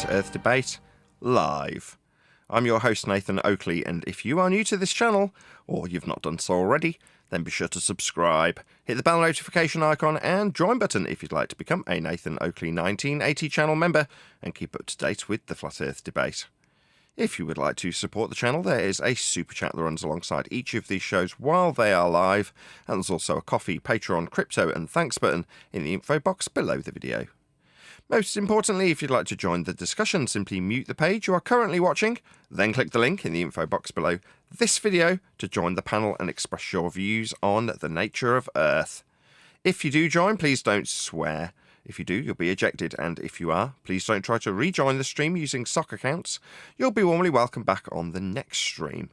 Flat Earth Debate live. I'm your host Nathan Oakley, and if you are new to this channel, or you've not done so already, then be sure to subscribe, hit the bell notification icon and join button if you'd like to become a Nathan Oakley 1980 channel member and keep up to date with the Flat Earth Debate. If you would like to support the channel, there is a super chat that runs alongside each of these shows while they are live, and there's also a Coffee, Patreon, crypto and thanks button in the info box below the video. Most importantly, if you'd like to join the discussion, simply mute the page you are currently watching, then click the link in the info box below this video to join the panel and express your views on the nature of Earth. If you do join, please don't swear. If you do, you'll be ejected, and if you are, please don't try to rejoin the stream using sock accounts. You'll be warmly welcome back on the next stream.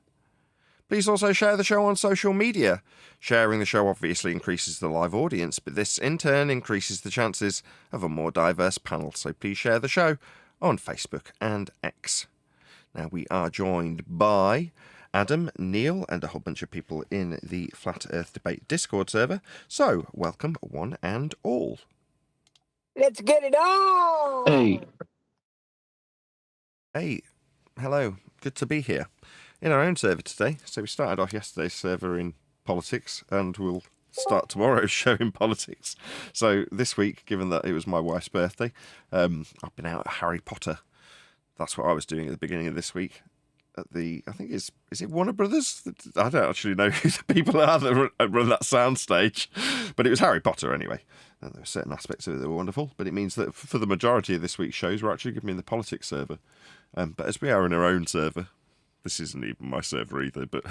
Please also share the show on social media. Sharing the show obviously increases the live audience, but this in turn increases the chances of a more diverse panel, so please share the show on Facebook and X. Now we are joined by Adam, Neil, and a whole bunch of people in the Flat Earth Debate Discord server, so welcome one and all. Let's get it on! Hey. Hey, hello, good to be here. In our own server today, so we started off yesterday's server in politics, and we'll start tomorrow's show in politics. So this week, given that it was my wife's birthday, I've been out at Harry Potter. That's what I was doing at the beginning of this week. At the, I think is it Warner Brothers? I don't actually know who the people are that run that soundstage, but it was Harry Potter anyway. And there were certain aspects of it that were wonderful, but it means that for the majority of this week's shows, we're actually going to be in the politics server. But as we are in our own server, this isn't even my server either, but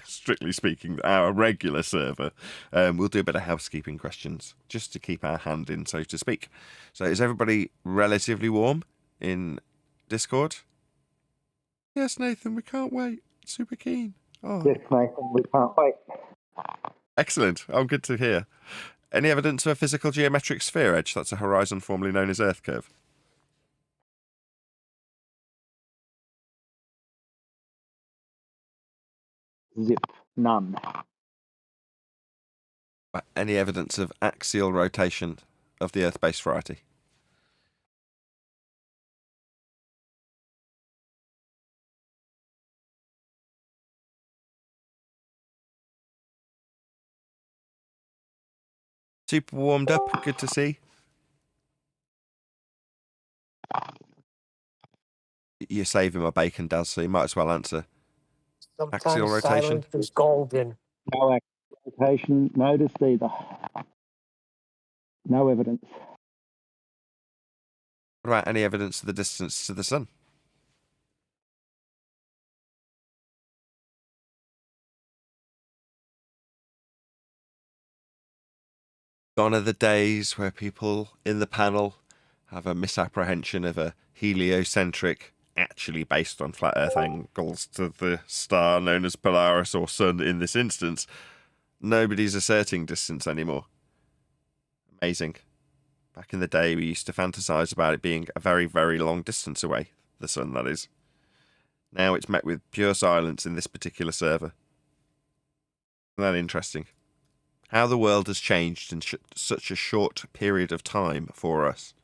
strictly speaking, our regular server, we'll do a bit of housekeeping questions just to keep our hand in, so to speak. So is everybody relatively warm in Discord? Yes, Nathan, we can't wait. Super keen. Oh. Yes, Nathan, we can't wait. Excellent. Oh, good to hear. Any evidence of a physical geometric sphere edge? That's a horizon formerly known as Earth curve. Zip. None. Any evidence of axial rotation of the Earth-based variety? Super warmed up, good to see. You're saving my bacon, Daz, so you might as well answer. Sometimes Axial rotation. silence is golden. No axial rotation noticed either. No evidence. What about any evidence of the distance to the sun? Gone are the days where people in the panel have a misapprehension of a heliocentric, actually based on flat Earth angles to the star known as Polaris or Sun in this instance. Nobody's asserting distance anymore. Amazing. Back in the day, we used to fantasize about it being a very, very long distance away, the Sun, that is. Now it's met with pure silence in this particular server. Isn't that interesting? How the world has changed in such a short period of time for us.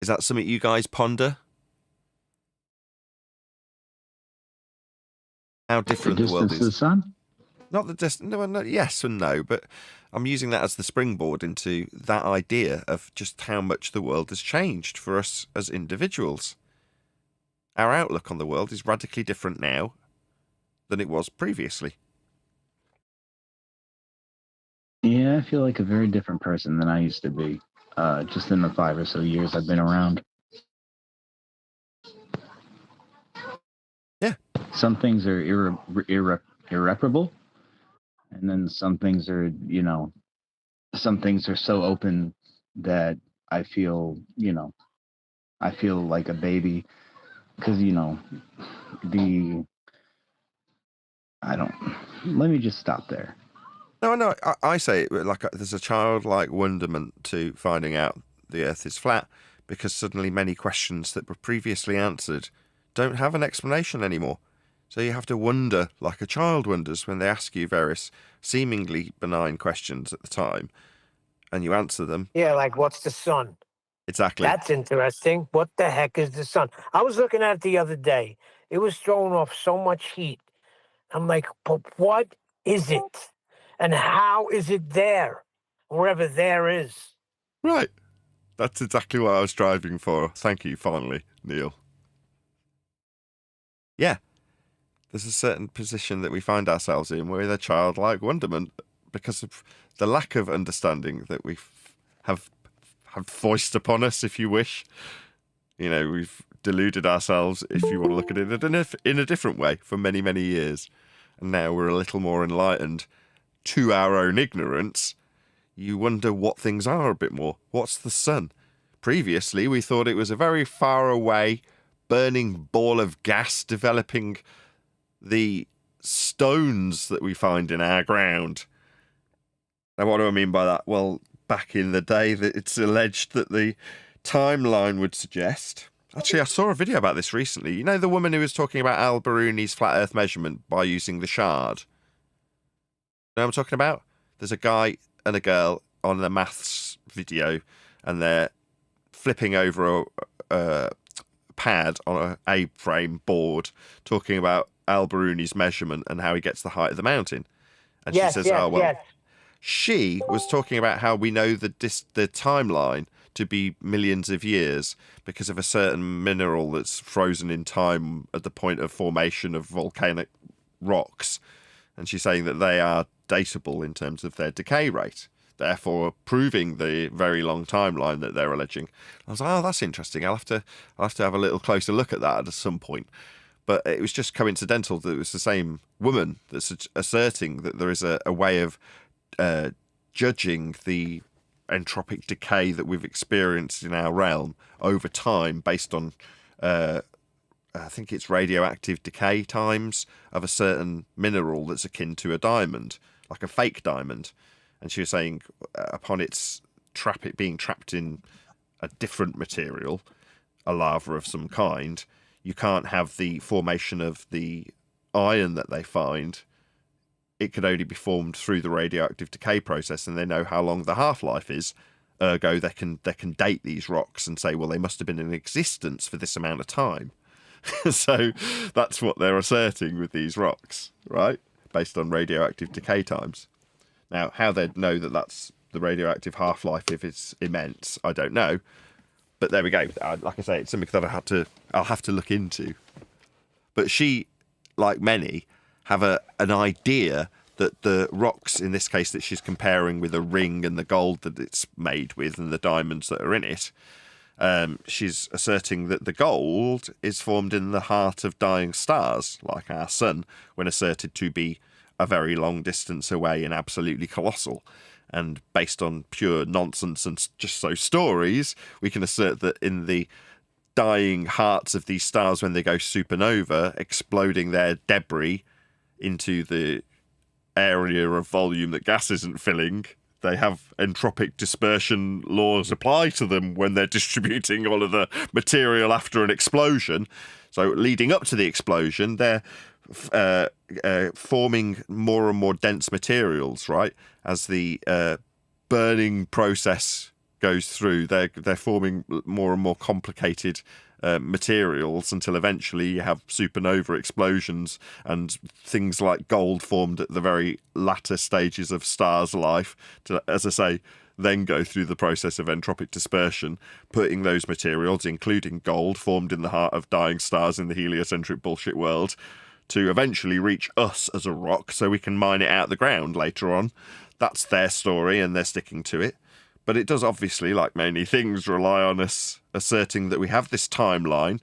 Is that something you guys ponder? How different the world is. The sun? Not the distance. No, yes and no, but I'm using that as the springboard into that idea of just how much the world has changed for us as individuals. Our outlook on the world is radically different now than it was previously. Yeah, I feel like a very different person than I used to be, just in the 5 or so years I've been around. Yeah. Some things are irreparable, and then some things are, some things are so open that I feel like a baby, because, let me just stop there. No, I say it like there's a childlike wonderment to finding out the Earth is flat, because suddenly many questions that were previously answered don't have an explanation anymore. So you have to wonder like a child wonders when they ask you various seemingly benign questions at the time, and you answer them. Yeah, like what's the sun? Exactly. That's interesting. What the heck is the sun? I was looking at it the other day. It was throwing off so much heat. I'm like, but what is it? And how is it there? Wherever there is. Right. That's exactly what I was striving for. Thank you, finally, Neil. Yeah. There's a certain position that we find ourselves in with a childlike wonderment because of the lack of understanding that we have foisted upon us, if you wish. You know, we've deluded ourselves, if you want to look at it in a different way, for many, many years. And now we're a little more enlightened to our own ignorance. You wonder what things are a bit more. What's the sun? Previously, we thought it was a very far away, burning ball of gas developing the stones that we find in our ground. Now, what do I mean by that? Well, back in the day, that it's alleged that the timeline would suggest... Actually, I saw a video about this recently. You know the woman who was talking about Al-Biruni's flat Earth measurement by using the shard? You know what I'm talking about? There's a guy and a girl on a maths video, and they're flipping over a pad on a A-frame board, talking about Al-Biruni's measurement and how he gets the height of the mountain. And she says, she was talking about how we know the timeline to be millions of years because of a certain mineral that's frozen in time at the point of formation of volcanic rocks. And she's saying that they are datable in terms of their decay rate, therefore proving the very long timeline that they're alleging. I was like, oh, that's interesting. I'll have to have a little closer look at that at some point. But it was just coincidental that it was the same woman that's asserting that there is a way of judging the entropic decay that we've experienced in our realm over time based on, I think it's radioactive decay times of a certain mineral that's akin to a diamond, like a fake diamond. And she was saying upon its being trapped in a different material, a lava of some kind, you can't have the formation of the iron that they find. It could only be formed through the radioactive decay process, and they know how long the half-life is. Ergo, they can date these rocks and say, well, they must have been in existence for this amount of time. So that's what they're asserting with these rocks, right? Based on radioactive decay times. Now, how they'd know that that's the radioactive half-life if it's immense, I don't know. But there we go. Like I say, it's something that I'll have to look into. But she, like many, have an idea that the rocks, in this case, that she's comparing with a ring and the gold that it's made with and the diamonds that are in it, she's asserting that the gold is formed in the heart of dying stars, like our sun, when asserted to be a very long distance away and absolutely colossal. And based on pure nonsense and just so stories, we can assert that in the dying hearts of these stars when they go supernova, exploding their debris into the area of volume that gas isn't filling, they have entropic dispersion laws apply to them when they're distributing all of the material after an explosion. So leading up to the explosion, they're forming more and more dense materials, right? As the burning process goes through, they're forming more and more complicated materials until eventually you have supernova explosions and things like gold formed at the very latter stages of stars' life to, as I say, then go through the process of entropic dispersion, putting those materials, including gold formed in the heart of dying stars in the heliocentric bullshit world, to eventually reach us as a rock so we can mine it out of the ground later on. That's their story and they're sticking to it. But it does obviously, like many things, rely on us asserting that we have this timeline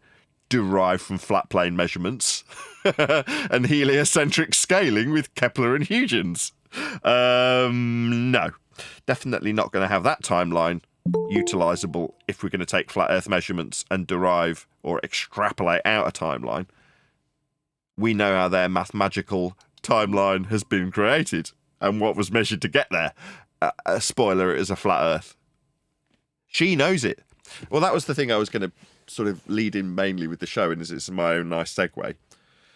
derived from flat plane measurements and heliocentric scaling with Kepler and Huygens. No, definitely not going to have that timeline utilisable if we're going to take flat Earth measurements and derive or extrapolate out a timeline. We know how their mathematical timeline has been created and what was measured to get there. A spoiler, it is a flat Earth. She knows it. Well, that was the thing I was going to sort of lead in mainly with the show, and it's my own nice segue.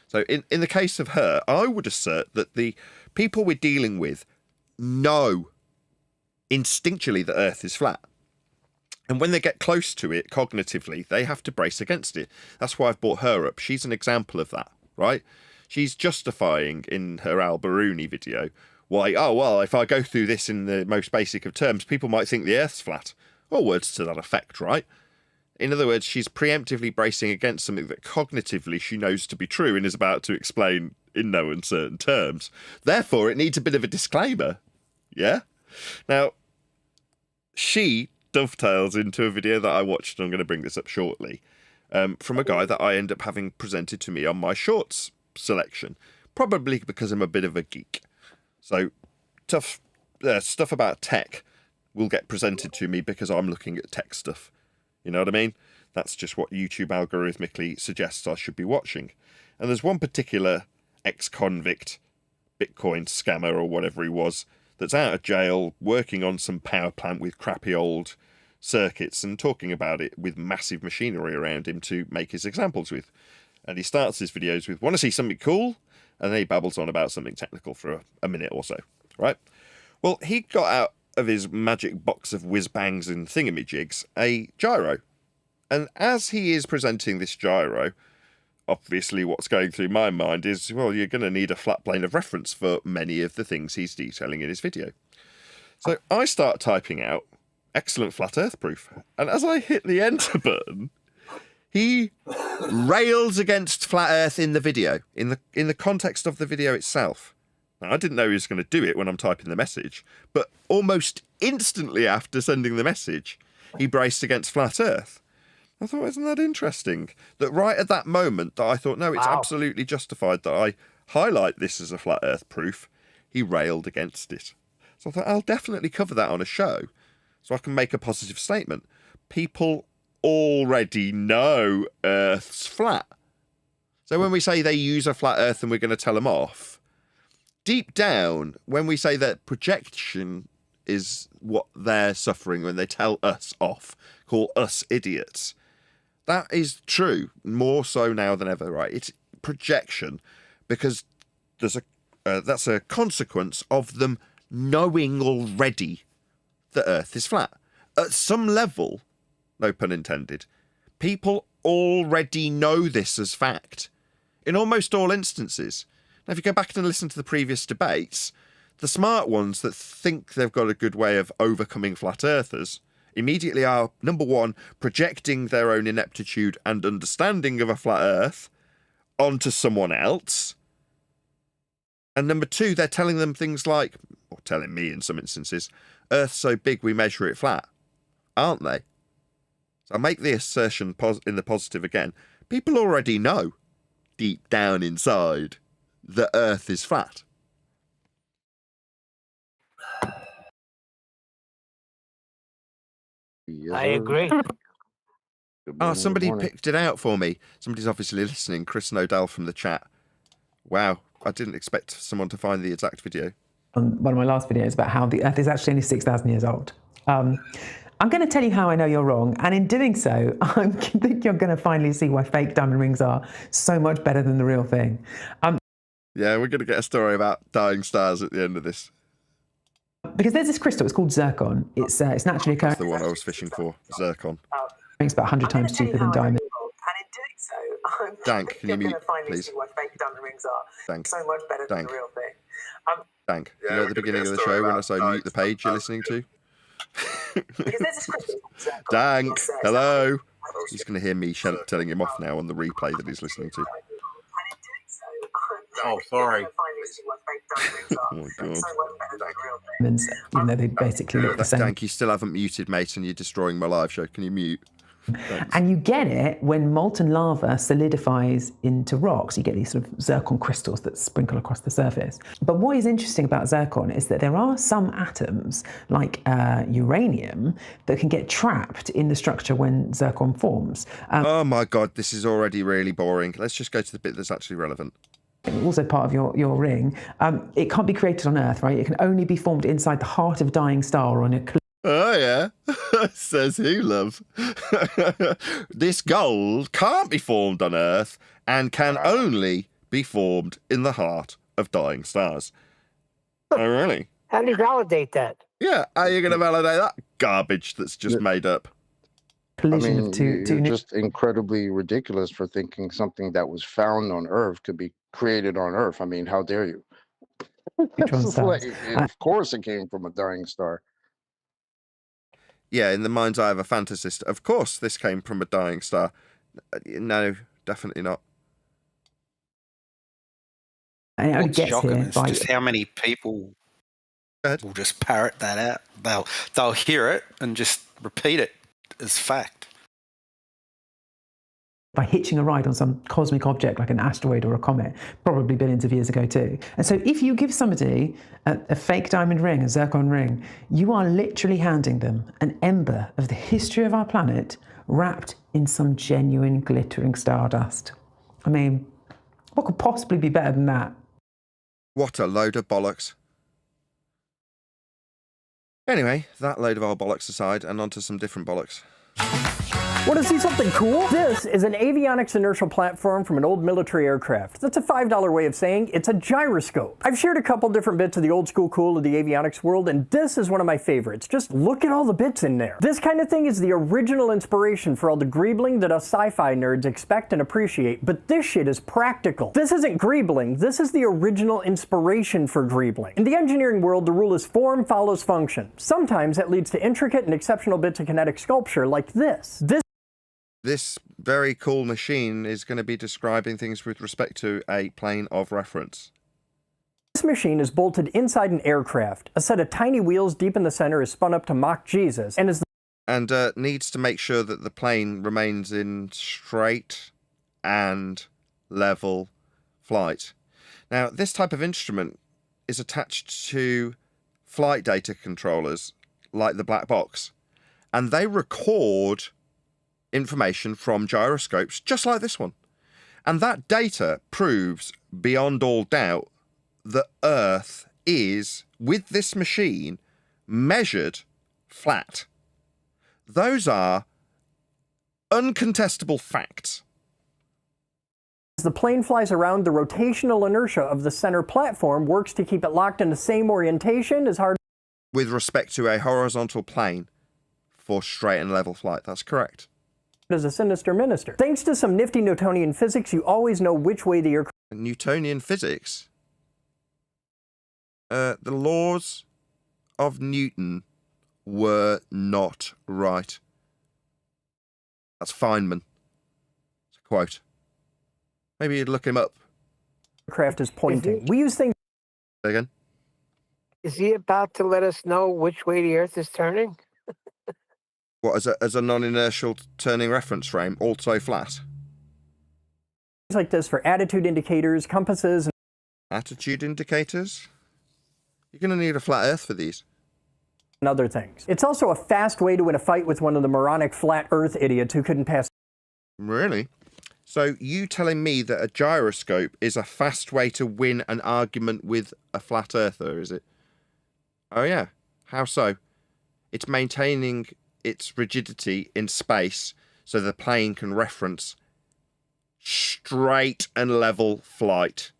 So in the case of her, I would assert that the people we're dealing with know instinctually that Earth is flat. And when they get close to it cognitively, they have to brace against it. That's why I've brought her up. She's an example of that, right? She's justifying in her Al-Biruni video why, oh, well, if I go through this in the most basic of terms, people might think the Earth's flat. Or words to that effect, right? In other words, she's preemptively bracing against something that cognitively she knows to be true and is about to explain in no uncertain terms. Therefore, it needs a bit of a disclaimer. Yeah? Now, she dovetails into a video that I watched, and I'm going to bring this up shortly, from a guy that I end up having presented to me on my shorts selection, probably because I'm a bit of a geek. So tough stuff about tech will get presented to me because I'm looking at tech stuff. You know what I mean? That's just what YouTube algorithmically suggests I should be watching. And there's one particular ex-convict Bitcoin scammer or whatever he was that's out of jail working on some power plant with crappy old circuits and talking about it with massive machinery around him to make his examples with. And he starts his videos with, want to see something cool? And then he babbles on about something technical for a minute or so, right? Well, he got out of his magic box of whiz-bangs and thingamajigs a gyro. And as he is presenting this gyro, obviously what's going through my mind is, well, you're going to need a flat plane of reference for many of the things he's detailing in his video. So I start typing out, excellent flat earth proof. And as I hit the enter button, he rails against flat earth in the video, in the context of the video itself. Now, I didn't know he was going to do it when I'm typing the message, but almost instantly after sending the message, he braced against flat earth. I thought, isn't that interesting? That right at that moment that I thought, no, it's absolutely justified that I highlight this as a flat earth proof, he railed against it. So I thought, I'll definitely cover that on a show so I can make a positive statement. People already know Earth's flat. So when we say they use a flat Earth and we're going to tell them off, deep down, when we say that projection is what they're suffering when they tell us off, call us idiots, that is true, more so now than ever, right? It's projection because there's that's a consequence of them knowing already that Earth is flat. At some level, no pun intended, people already know this as fact in almost all instances. Now, if you go back and listen to the previous debates, the smart ones that think they've got a good way of overcoming flat earthers immediately are, number one, projecting their own ineptitude and understanding of a flat earth onto someone else. And number two, they're telling them things like, or telling me in some instances, Earth's so big we measure it flat. Aren't they? So I make the assertion in the positive again. People already know, deep down inside, that Earth is flat. I agree. Oh, somebody picked it out for me. Somebody's obviously listening. Chris Nodell from the chat. Wow, I didn't expect someone to find the exact video. On one of my last videos about how the Earth is actually only 6,000 years old. I'm going to tell you how I know you're wrong, and in doing so, I think you're going to finally see why fake diamond rings are so much better than the real thing. Yeah, we're going to get a story about dying stars at the end of this. Because there's this crystal, it's called zircon. It's naturally occurring. That's the one I was fishing for, zircon. It's about 100 times cheaper than diamond. And in doing so, I'm Dank, can you mute, please? See why fake diamond rings are Dank. so much better than the real thing. Dank, you know at the beginning of the show when I say mute the page you're listening to? Because there's this crystal called zircon. Dank, hello. He's going to hear me telling him off now on the replay that he's listening to. Oh, sorry. Oh, my God. Even though they basically look the same. Dank, you still haven't muted, mate, and you're destroying my live show. Can you mute? Thanks. And you get it when molten lava solidifies into rocks. You get these sort of zircon crystals that sprinkle across the surface. But what is interesting about zircon is that there are some atoms, like uranium, that can get trapped in the structure when zircon forms. Oh my God, this is already really boring. Let's just go to the bit that's actually relevant. Also part of your ring. It can't be created on Earth, right? It can only be formed inside the heart of a dying star or on a Oh, yeah. Says who, love? This gold can't be formed on Earth and can only be formed in the heart of dying stars. Oh, really? How do you validate that? Yeah, how are you going to validate that garbage that's just made up? Collision I mean, of two you're new just incredibly ridiculous for thinking something that was found on Earth could be created on Earth. I mean, how dare you? neutron It's like, stars. of course it came from a dying star. Yeah, in the mind's eye of a fantasist, of course this came from a dying star. No, definitely not. And it only What's gets shocking here is by just how many people Go ahead. will just parrot that out. They'll hear it and just repeat it as fact. hitching a ride on some cosmic object like an asteroid or a comet, probably billions of years ago too. And so if you give somebody a fake diamond ring, a zircon ring, you are literally handing them an ember of the history of our planet wrapped in some genuine glittering stardust. I mean, what could possibly be better than that? What a load of bollocks. Anyway, that load of old bollocks aside, and onto some different bollocks. Want to see something cool? This is an avionics inertial platform from an old military aircraft. That's a $5 way of saying it's a gyroscope. I've shared a couple different bits of the old school cool of the avionics world, and this is one of my favorites. Just look at all the bits in there. This kind of thing is the original inspiration for all the greebling that us sci-fi nerds expect and appreciate, but this shit is practical. This isn't greebling, this is the original inspiration for greebling. In the engineering world, the rule is form follows function. Sometimes that leads to intricate and exceptional bits of kinetic sculpture like this. This very cool machine is going to be describing things with respect to a plane of reference. This machine is bolted inside an aircraft. A set of tiny wheels deep in the center is spun up to mock Jesus and is needs to make sure that the plane remains in straight and level flight. Now, this type of instrument is attached to flight data controllers like the black box, and they record information from gyroscopes just like this one. And that data proves beyond all doubt that Earth is, with this machine, measured flat. Those are uncontestable facts. As the plane flies around, the rotational inertia of the center platform works to keep it locked in the same orientation as hard With respect to a horizontal plane for straight and level flight, that's correct. as a sinister minister. Thanks to some nifty Newtonian physics, you always know which way the aircraft Newtonian physics. The laws of Newton were not right. That's Feynman. It's a quote. Maybe you'd look him up. is pointing. We use things Say again. Is he about to let us know which way the Earth is turning? What, as a non-inertial turning reference frame, also flat? like this for attitude indicators, compasses, Attitude indicators? You're going to need a flat Earth for these. and other things. It's also a fast way to win a fight with one of the moronic flat Earth idiots who couldn't pass. Really? So you telling me that a gyroscope is a fast way to win an argument with a flat earther, is it? Oh yeah. How so? It's maintaining its rigidity in space so the plane can reference straight and level flight.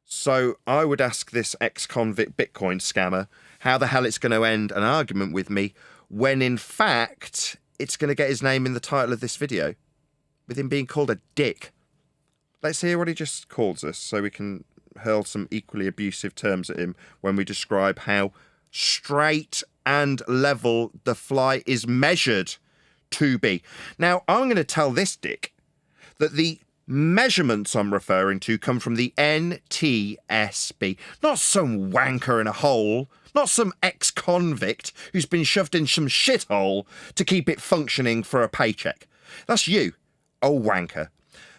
So I would ask this ex-convict Bitcoin scammer how the hell it's going to end an argument with me when in fact it's going to get his name in the title of this video, with him being called a dick. Let's hear what he just calls us so we can hurl some equally abusive terms at him when we describe how straight and level the flight is measured to be. Now, I'm going to tell this dick that the measurements I'm referring to come from the NTSB, not some wanker in a hole, not some ex-convict who's been shoved in some shithole to keep it functioning for a paycheck. That's you. Oh, wanker.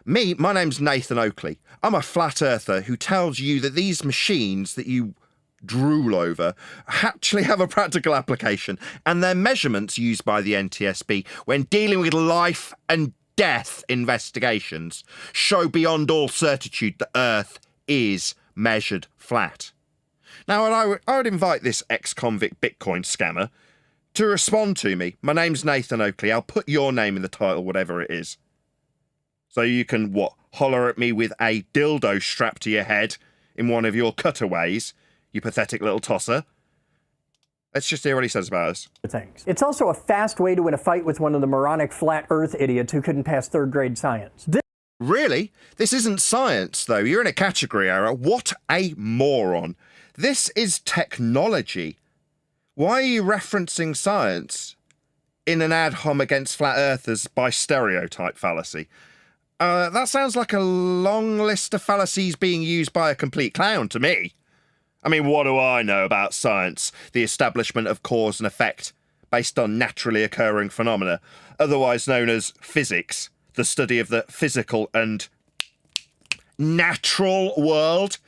Me, my name's Nathan Oakley. I'm a flat earther who tells you that these machines that you drool over actually have a practical application, and their measurements used by the NTSB when dealing with life and death investigations show beyond all certitude that Earth is measured flat. Now, I would invite this ex-convict Bitcoin scammer to respond to me. My name's Nathan Oakley. I'll put your name in the title, whatever it is. So you can, holler at me with a dildo strapped to your head in one of your cutaways, you pathetic little tosser. Let's just hear what he says about us. things. It's also a fast way to win a fight with one of the moronic flat earth idiots who couldn't pass third grade science. Really? This isn't science, though. You're in a category error. What a moron. This is technology. Why are you referencing science in an ad hom against flat earthers by stereotype fallacy? That sounds like a long list of fallacies being used by a complete clown to me. I mean, what do I know about science? The establishment of cause and effect based on naturally occurring phenomena, otherwise known as physics, the study of the physical and natural world.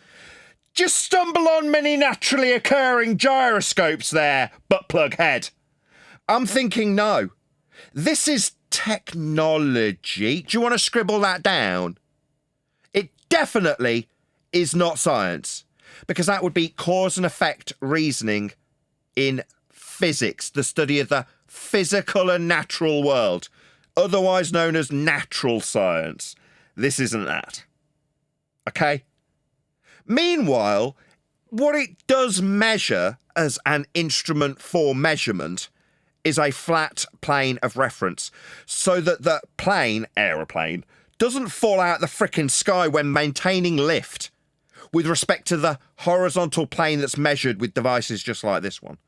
Just stumble on many naturally occurring gyroscopes there, butt plug head. I'm thinking no. This is technology. Do you want to scribble that down? It definitely is not science, because that would be cause and effect reasoning in physics, the study of the physical and natural world, otherwise known as natural science. This isn't that. Okay? Meanwhile, what it does measure as an instrument for measurement is a flat plane of reference, so that the plane, aeroplane, doesn't fall out the frickin' sky when maintaining lift with respect to the horizontal plane that's measured with devices just like this one.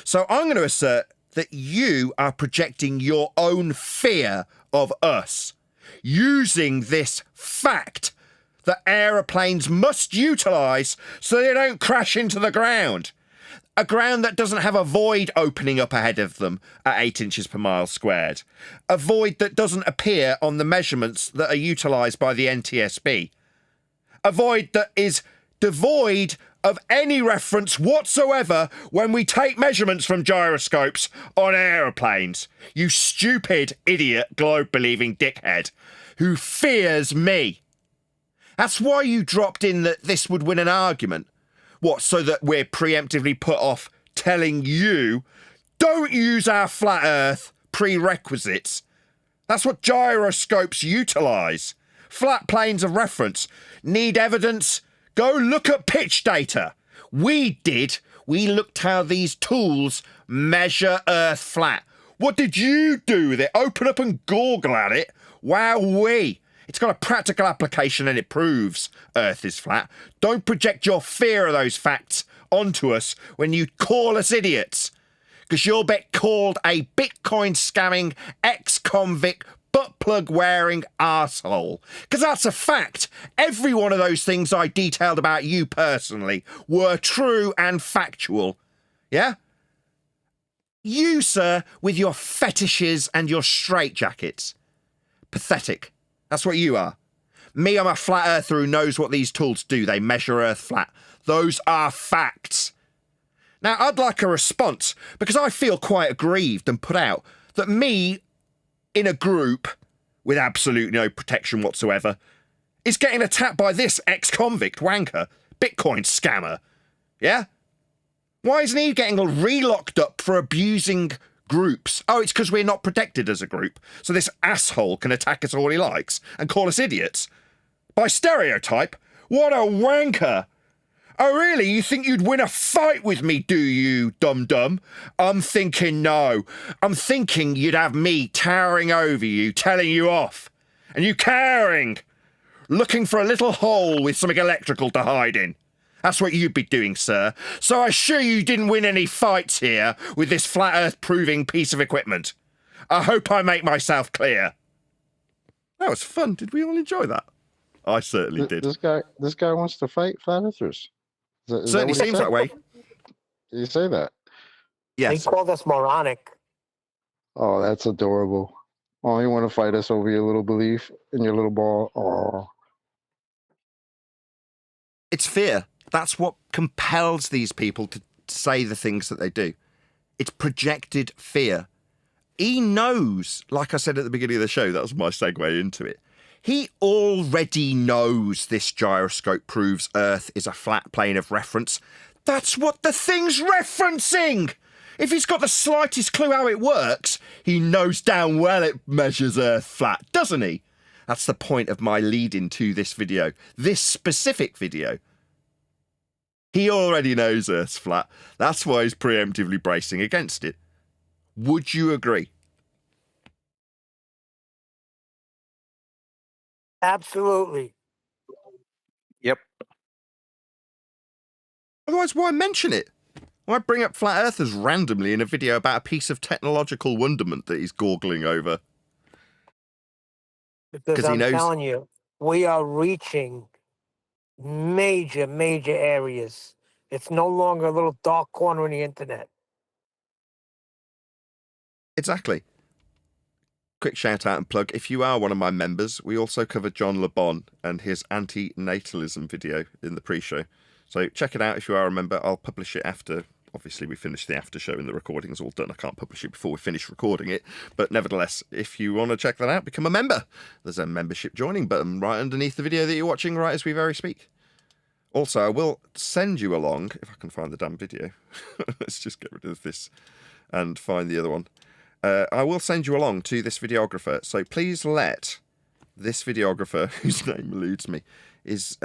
So I'm going to assert that you are projecting your own fear of us using this fact that aeroplanes must utilise so they don't crash into the ground. A ground that doesn't have a void opening up ahead of them at 8 inches per mile squared. A void that doesn't appear on the measurements that are utilised by the NTSB. A void that is devoid of any reference whatsoever when we take measurements from gyroscopes on aeroplanes. You stupid, idiot, globe-believing dickhead who fears me. That's why you dropped in that this would win an argument. What, so that we're preemptively put off telling you, don't use our flat earth prerequisites. That's what gyroscopes utilise. Flat planes of reference. Need evidence? Go look at pitch data. We did. We looked how these tools measure Earth flat. What did you do with it? Open up and Google at it? Wowee. It's got a practical application and it proves Earth is flat. Don't project your fear of those facts onto us when you call us idiots. Because you'll get called a Bitcoin scamming ex-convict butt plug wearing arsehole. Because that's a fact. Every one of those things I detailed about you personally were true and factual. Yeah? You, sir, with your fetishes and your straitjackets. Pathetic. That's what you are. Me, I'm a flat earther who knows what these tools do. They measure Earth flat. Those are facts. Now, I'd like a response, because I feel quite aggrieved and put out that me, in a group with absolute no protection whatsoever, is getting attacked by this ex-convict wanker, Bitcoin scammer. Yeah? Why isn't he getting relocked up for abusing groups? Oh, it's because we're not protected as a group, so this asshole can attack us all he likes and call us idiots. By stereotype? What a wanker! Oh, really? You think you'd win a fight with me, do you, dum-dum? I'm thinking no. I'm thinking you'd have me towering over you, telling you off. And you cowering, looking for a little hole with something electrical to hide in. That's what you'd be doing, sir. So I assure you didn't win any fights here with this flat earth proving piece of equipment. I hope I make myself clear. That was fun. Did we all enjoy that? I certainly did. This guy wants to fight flat earthers. Is Certainly that seems that way. You say that? Yes. They called us moronic. Oh, that's adorable. Oh, you want to fight us over your little belief in your little ball? Oh. It's fear. That's what compels these people to say the things that they do. It's projected fear. He knows, like I said at the beginning of the show, that was my segue into it. He already knows this gyroscope proves Earth is a flat plane of reference. That's what the thing's referencing! If he's got the slightest clue how it works, he knows damn well it measures Earth flat, doesn't he? That's the point of my lead-in to this video. This specific video. He already knows Earth's flat. That's why he's preemptively bracing against it. Would you agree? Absolutely. Yep. Otherwise, why mention it? Why bring up flat earthers randomly in a video about a piece of technological wonderment that he's goggling over? Because he I'm knows. telling you, we are reaching major areas. It's no longer a little dark corner in the internet. Exactly. Quick shout out and plug. If you are one of my members, we also covered John Le Bon and his anti-natalism video in the pre-show. So check it out if you are a member. I'll publish it after. Obviously, we finished the after show and the recording's all done. I can't publish it before we finish recording it. But nevertheless, if you want to check that out, become a member. There's a membership joining button right underneath the video that you're watching right as we very speak. Also, I will send you along, if I can find the damn video. Let's just get rid of this and find the other one. I will send you along to this videographer. So please let this videographer, whose name eludes me, is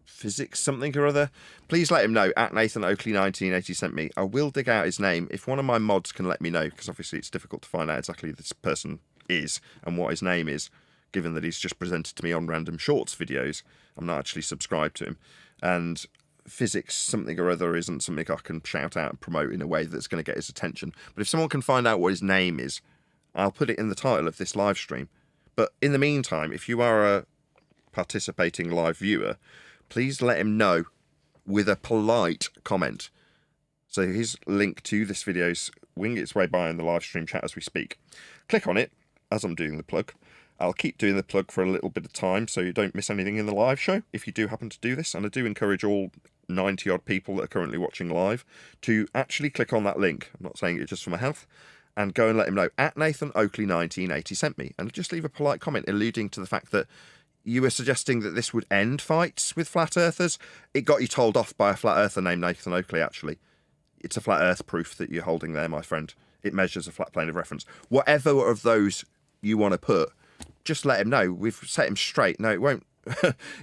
Physics something or other. Please let him know at Nathan Oakley 1980 sent me. I will dig out his name if one of my mods can let me know, because obviously it's difficult to find out exactly who this person is and what his name is, given that he's just presented to me on random shorts videos. I'm not actually subscribed to him. And Physics something or other isn't something I can shout out and promote in a way that's going to get his attention. But if someone can find out what his name is, I'll put it in the title of this live stream. But in the meantime, if you are a participating live viewer, please let him know with a polite comment. So his link to this video's winging its way by in the live stream chat as we speak. Click on it as I'm doing the plug. I'll keep doing the plug for a little bit of time so you don't miss anything in the live show if you do happen to do this. And I do encourage all 90 odd people that are currently watching live to actually click on that link. I'm not saying it just for my health. And go and let him know at Nathan Oakley 1980 sent me. And just leave a polite comment alluding to the fact that you were suggesting that this would end fights with flat earthers. It got you told off by a flat earther named Nathan Oakley, actually. It's a flat earth proof that you're holding there, my friend. It measures a flat plane of reference. Whatever of those you want to put, just let him know. We've set him straight. No, it won't.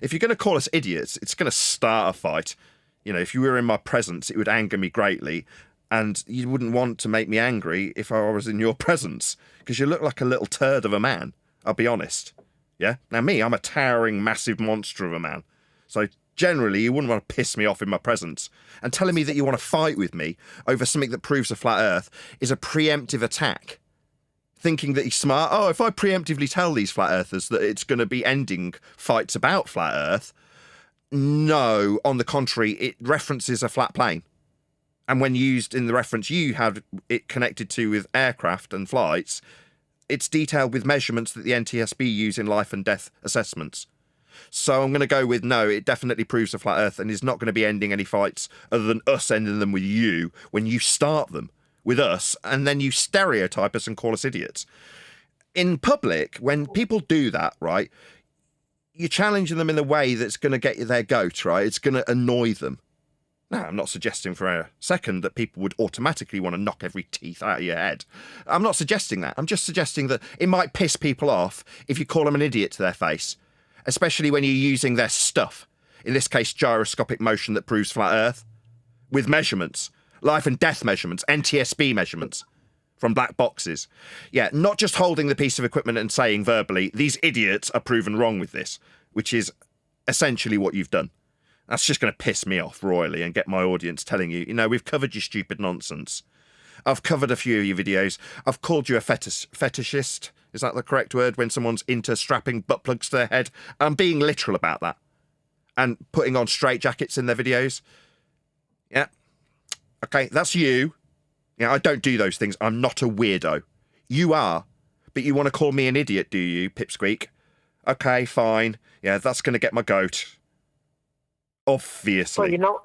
If you're going to call us idiots, it's going to start a fight. You know, if you were in my presence, it would anger me greatly. And you wouldn't want to make me angry if I was in your presence. Because you look like a little turd of a man. I'll be honest. Yeah? Now me, I'm a towering, massive monster of a man. So generally, you wouldn't want to piss me off in my presence. And telling me that you want to fight with me over something that proves a flat earth is a preemptive attack. Thinking that he's smart. Oh, if I preemptively tell these flat earthers that it's going to be ending fights about flat earth. No, on the contrary, it references a flat plane. And when used in the reference you have it connected to with aircraft and flights, it's detailed with measurements that the NTSB use in life and death assessments. So I'm going to go with no, it definitely proves a flat earth and is not going to be ending any fights other than us ending them with you when you start them with us and then you stereotype us and call us idiots. In public, when people do that, right, you're challenging them in a way that's going to get you their goat, right? It's going to annoy them. Now, I'm not suggesting for a second that people would automatically want to knock every teeth out of your head. I'm not suggesting that. I'm just suggesting that it might piss people off if you call them an idiot to their face, especially when you're using their stuff, in this case, gyroscopic motion that proves flat Earth, with measurements, life and death measurements, NTSB measurements from black boxes. Yeah, not just holding the piece of equipment and saying verbally, these idiots are proven wrong with this, which is essentially what you've done. That's just going to piss me off royally and get my audience telling you, you know, we've covered your stupid nonsense. I've covered a few of your videos. I've called you a fetishist. Is that the correct word when someone's into strapping butt plugs to their head? I'm being literal about that. And putting on straitjackets in their videos. Yeah. Okay, that's you. Yeah, I don't do those things. I'm not a weirdo. You are. But you want to call me an idiot, do you, Pipsqueak? Okay, fine. Yeah, that's going to get my goat. Obviously. Well, you know,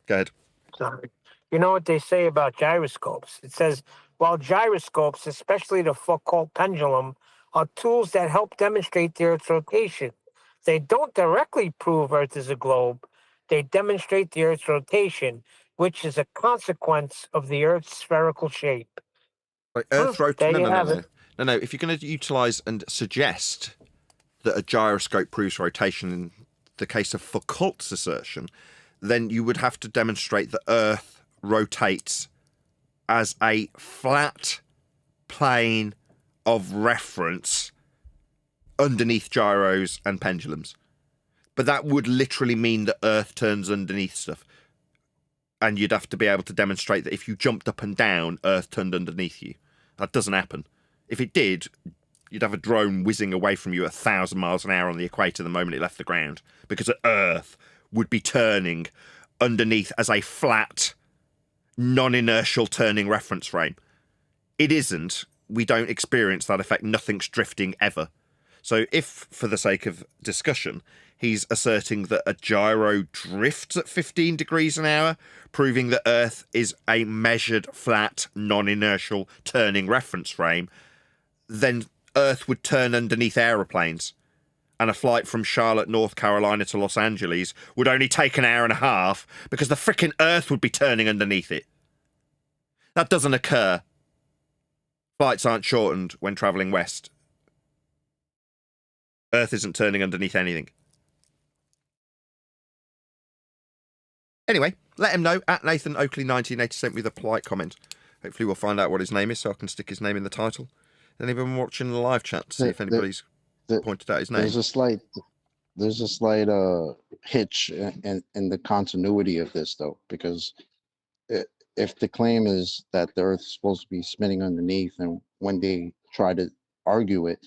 Go ahead. sorry. You know what they say about gyroscopes? It says, while gyroscopes, especially the Foucault pendulum, are tools that help demonstrate the Earth's rotation. They don't directly prove Earth is a globe. They demonstrate the Earth's rotation, which is a consequence of the Earth's spherical shape. Like Earth there you have no. it. No, if you're going to utilise and suggest that a gyroscope proves rotation in the case of Foucault's assertion, then you would have to demonstrate that Earth rotates as a flat plane of reference underneath gyros and pendulums. But that would literally mean that Earth turns underneath stuff. And you'd have to be able to demonstrate that if you jumped up and down, Earth turned underneath you. That doesn't happen. If it did, you'd have a drone whizzing away from you at 1,000 miles an hour on the equator the moment it left the ground, because Earth would be turning underneath as a flat, non-inertial turning reference frame. It isn't. We don't experience that effect. Nothing's drifting ever. So if, for the sake of discussion, he's asserting that a gyro drifts at 15 degrees an hour, proving that Earth is a measured, flat, non-inertial turning reference frame, then Earth would turn underneath aeroplanes. And a flight from Charlotte, North Carolina to Los Angeles would only take an hour and a half because the frickin' Earth would be turning underneath it. That doesn't occur. Flights aren't shortened when travelling west. Earth isn't turning underneath anything. Anyway, let him know at Nathan Oakley 1980 sent me the polite comment. Hopefully we'll find out what his name is so I can stick his name in the title. Anyone watching the live chat to see if anybody's pointed out his name? There's a slight hitch in the continuity of this, though, because if the claim is that the Earth is supposed to be spinning underneath, and when they try to argue it,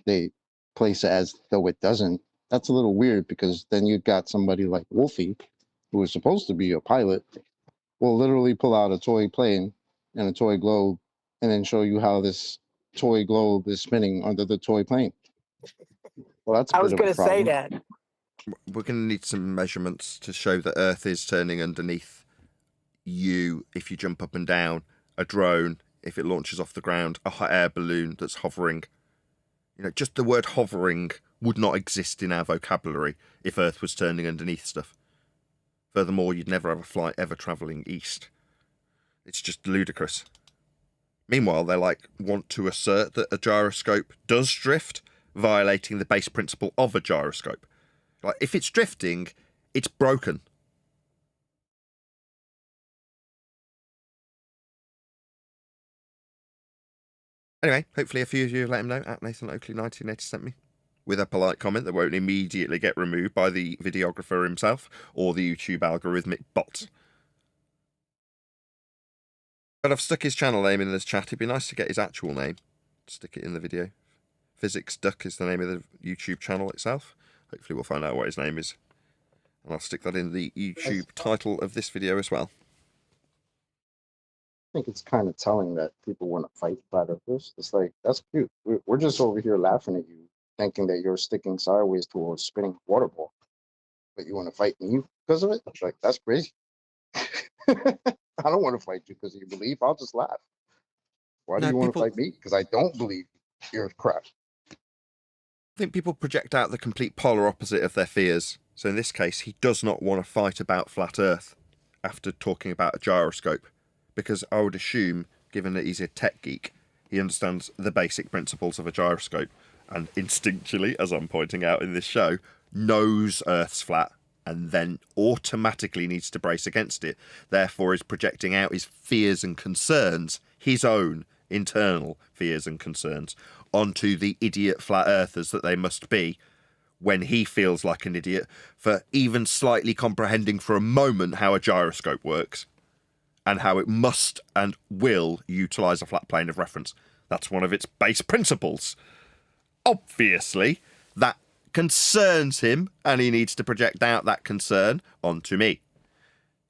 they place it as though it doesn't. That's a little weird, because then you've got somebody like Wolfie, who is supposed to be a pilot, will literally pull out a toy plane and a toy globe and then show you how this toy globe is spinning under the toy plane. Well, that's a I bit was of a going to say problem. that. We're going to need some measurements to show that Earth is turning underneath you if you jump up and down, a drone if it launches off the ground, a hot air balloon that's hovering. You know, just the word hovering would not exist in our vocabulary if Earth was turning underneath stuff. Furthermore, you'd never have a flight ever travelling east. It's just ludicrous. Meanwhile, they want to assert that a gyroscope does drift, violating the base principle of a gyroscope. Like, if it's drifting, it's broken. Anyway, hopefully a few of you have let him know at Nathan Oakley 1980 sent me with a polite comment that won't immediately get removed by the videographer himself or the YouTube algorithmic bot. But I've stuck his channel name in this chat. It'd be nice to get his actual name. Stick it in the video. Physicsduck is the name of the YouTube channel itself. Hopefully we'll find out what his name is. And I'll stick that in the YouTube title of this video as well. I think it's kind of telling that people want to fight flat earthers. It's like, that's cute. We're just over here laughing at you, thinking that you're sticking sideways to a spinning water ball, but you want to fight me because of it? It's like, that's crazy. I don't want to fight you because of your belief. I'll just laugh. Why do you want to fight me? Because I don't believe you're crap. I think people project out the complete polar opposite of their fears. So in this case, he does not want to fight about flat Earth after talking about a gyroscope. Because I would assume, given that he's a tech geek, he understands the basic principles of a gyroscope. And instinctually, as I'm pointing out in this show, knows Earth's flat and then automatically needs to brace against it. Therefore is projecting out his fears and concerns, his own internal fears and concerns, onto the idiot flat earthers that they must be, when he feels like an idiot for even slightly comprehending for a moment how a gyroscope works and how it must and will utilise a flat plane of reference. That's one of its base principles. Obviously, that concerns him, and he needs to project out that concern onto me.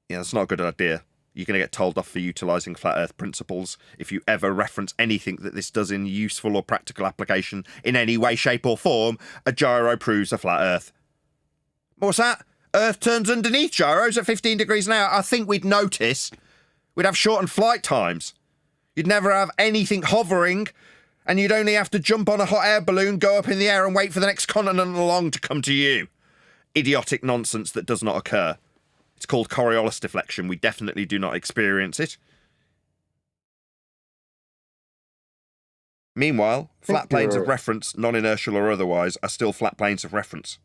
Yeah, that's not a good idea. You're going to get told off for utilising flat earth principles if you ever reference anything that this does in useful or practical application in any way, shape or form. A gyro proves a flat earth. What's that? Earth turns underneath gyros at 15 degrees an hour. I think we'd notice. We'd have shortened flight times. You'd never have anything hovering, and you'd only have to jump on a hot air balloon, go up in the air and wait for the next continent along to come to you. Idiotic nonsense that does not occur. It's called Coriolis deflection. We definitely do not experience it. Meanwhile, flat planes of reference, non-inertial or otherwise, are still flat planes of reference.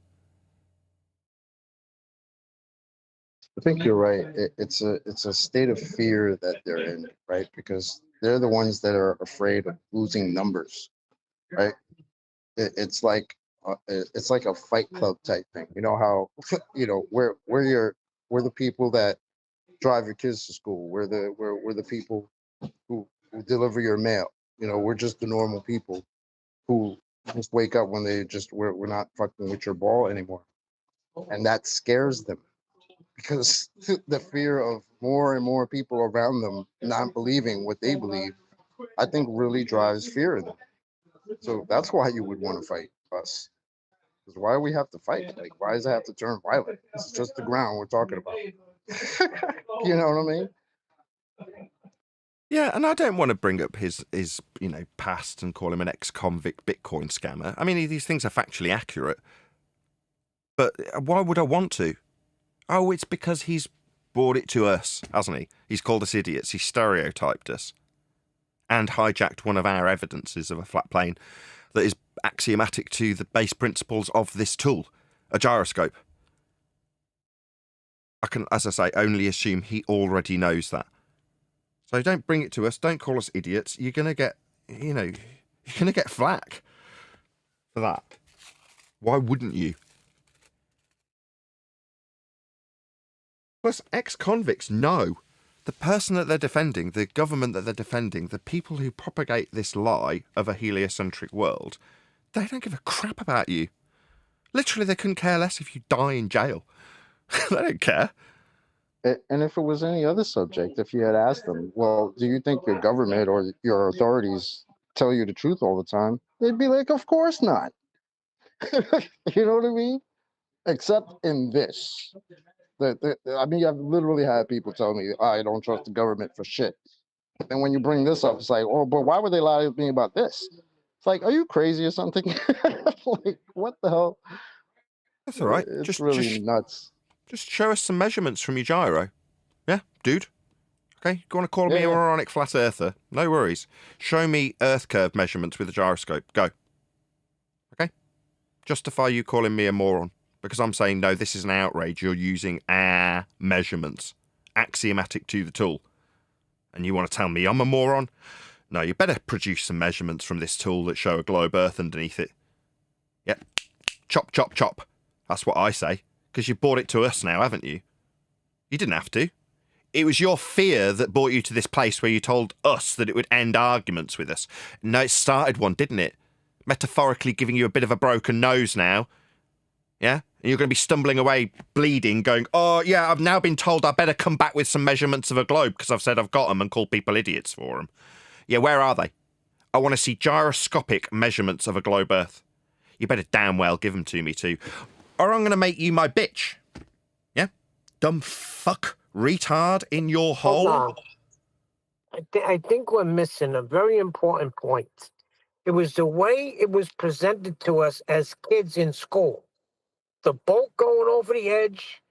think you're right. It's a state of fear that they're in, right? Because they're the ones that are afraid of losing numbers, right? It's like a Fight Club type thing. You know how we're the people that drive your kids to school. We're the people who deliver your mail. You know, we're just the normal people who just wake up when we're not fucking with your ball anymore, and that scares them because the fear of more and more people around them not believing what they believe, I think, really drives fear in them. So that's why you would want to fight us. Because why do we have to fight? Like, why does it have to turn violent? It's just the ground we're talking about. You know what I mean? Yeah, and I don't want to bring up his past and call him an ex-convict Bitcoin scammer. I mean, these things are factually accurate. But why would I want to? Oh, it's because he's brought it to us, hasn't he? He's called us idiots. He's stereotyped us. And hijacked one of our evidences of a flat plane that is axiomatic to the base principles of this tool, a gyroscope. I can, as I say, only assume he already knows that. So don't bring it to us. Don't call us idiots. You're going to get, you're going to get flack for that. Why wouldn't you? Plus, ex-convicts know the person that they're defending, the government that they're defending, the people who propagate this lie of a heliocentric world, they don't give a crap about you. Literally, they couldn't care less if you die in jail. They don't care. And if it was any other subject, if you had asked them, well, do you think your government or your authorities tell you the truth all the time? They'd be like, of course not. You know what I mean? Except in this. I mean, I've literally had people tell me, I don't trust the government for shit. And when you bring this up, it's like, oh, but why would they lie to me about this? It's like, are you crazy or something? Like, what the hell? That's all right. It's really nuts. Just show us some measurements from your gyro. Yeah, dude. Okay, you want to call me a moronic flat earther? No worries. Show me earth curve measurements with a gyroscope. Go. Okay? Justify you calling me a moron. Because I'm saying, no, this is an outrage. You're using our measurements. Axiomatic to the tool. And you want to tell me I'm a moron? No, you better produce some measurements from this tool that show a globe earth underneath it. Yep. Chop, chop, chop. That's what I say. Because you've brought it to us now, haven't you? You didn't have to. It was your fear that brought you to this place where you told us that it would end arguments with us. No, it started one, didn't it? Metaphorically giving you a bit of a broken nose now. Yeah? And you're going to be stumbling away, bleeding, going, oh, yeah, I've now been told I better come back with some measurements of a globe because I've said I've got them and called people idiots for them. Yeah, where are they? I want to see gyroscopic measurements of a globe Earth. You better damn well give them to me too. Or I'm going to make you my bitch. Yeah? Dumb fuck retard in your hole. Hold on. I think we're missing a very important point. It was the way it was presented to us as kids in school. The boat going over the edge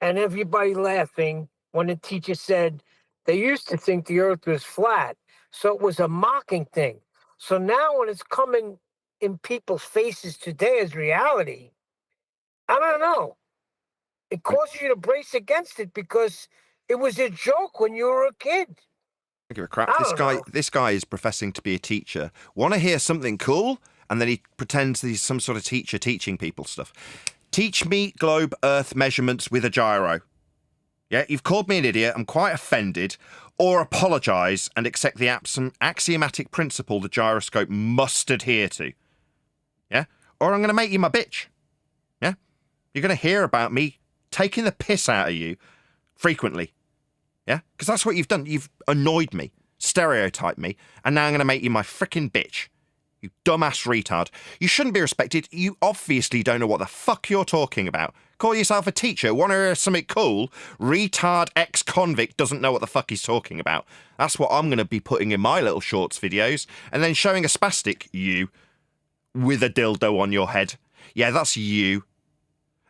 and everybody laughing when the teacher said they used to think the earth was flat. So it was a mocking thing. So now when it's coming in people's faces today as reality, I don't know. It causes you to brace against it because it was a joke when you were a kid. I don't give a crap. This guy is professing to be a teacher. Want to hear something cool? And then he pretends he's some sort of teacher teaching people stuff. Teach me globe Earth measurements with a gyro. Yeah, you've called me an idiot. I'm quite offended. Or apologise and accept the axiomatic principle the gyroscope must adhere to. Yeah? Or I'm going to make you my bitch. Yeah? You're going to hear about me taking the piss out of you frequently. Yeah? Because that's what you've done. You've annoyed me, stereotyped me, and now I'm going to make you my frickin' bitch. You dumbass retard. You shouldn't be respected. You obviously don't know what the fuck you're talking about. Call yourself a teacher. Want to hear something cool? Retard ex-convict doesn't know what the fuck he's talking about. That's what I'm going to be putting in my little shorts videos. And then showing a spastic, you, with a dildo on your head. Yeah, that's you.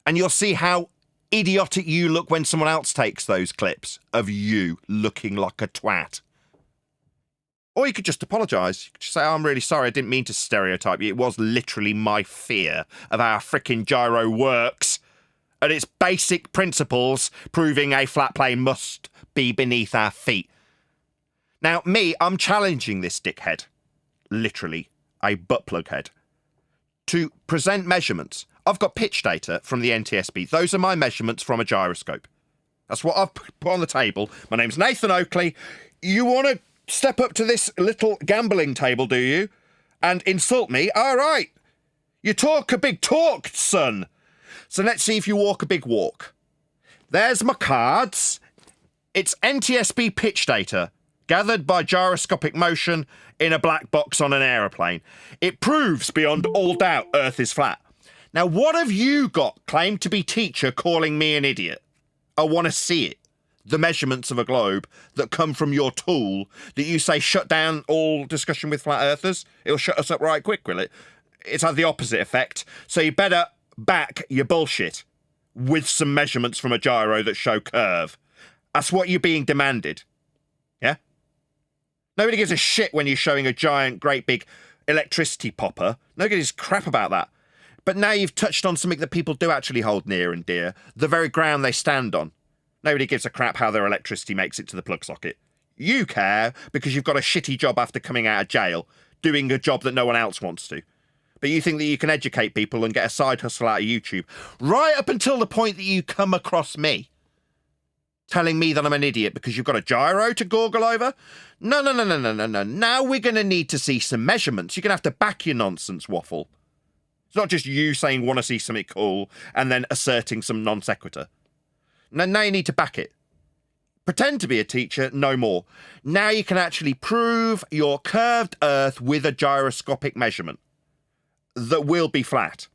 And you'll see how idiotic you look when someone else takes those clips of you looking like a twat. Or you could just apologise. You could just say, oh, I'm really sorry, I didn't mean to stereotype you. It was literally my fear of how frickin' gyro works at its basic principles, proving a flat plane must be beneath our feet. Now, I'm challenging this dickhead, literally a butt plug head, to present measurements. I've got pitch data from the NTSB. Those are my measurements from a gyroscope. That's what I've put on the table. My name's Nathan Oakley. You want to step up to this little gambling table, do you? And insult me? All right. You talk a big talk, son. So let's see if you walk a big walk. There's my cards. It's NTSB pitch data, gathered by gyroscopic motion in a black box on an aeroplane. It proves beyond all doubt Earth is flat. Now, what have you got, claimed to be teacher, calling me an idiot? I want to see it. The measurements of a globe that come from your tool that you say shut down all discussion with flat earthers. It'll shut us up right quick, will it? It's had the opposite effect. So you better back your bullshit with some measurements from a gyro that show curve. That's what you're being demanded. Yeah? Nobody gives a shit when you're showing a giant, great big electricity popper. Nobody gives crap about that. But now you've touched on something that people do actually hold near and dear, the very ground they stand on. Nobody gives a crap how their electricity makes it to the plug socket. You care because you've got a shitty job after coming out of jail, doing a job that no one else wants to. But you think that you can educate people and get a side hustle out of YouTube, right up until the point that you come across me, telling me that I'm an idiot because you've got a gyro to goggle over? No. Now we're going to need to see some measurements. You're going to have to back your nonsense waffle. It's not just you saying want to see something cool and then asserting some non sequitur. Now you need to back it. Pretend to be a teacher, no more. Now you can actually prove your curved Earth with a gyroscopic measurement that will be flat.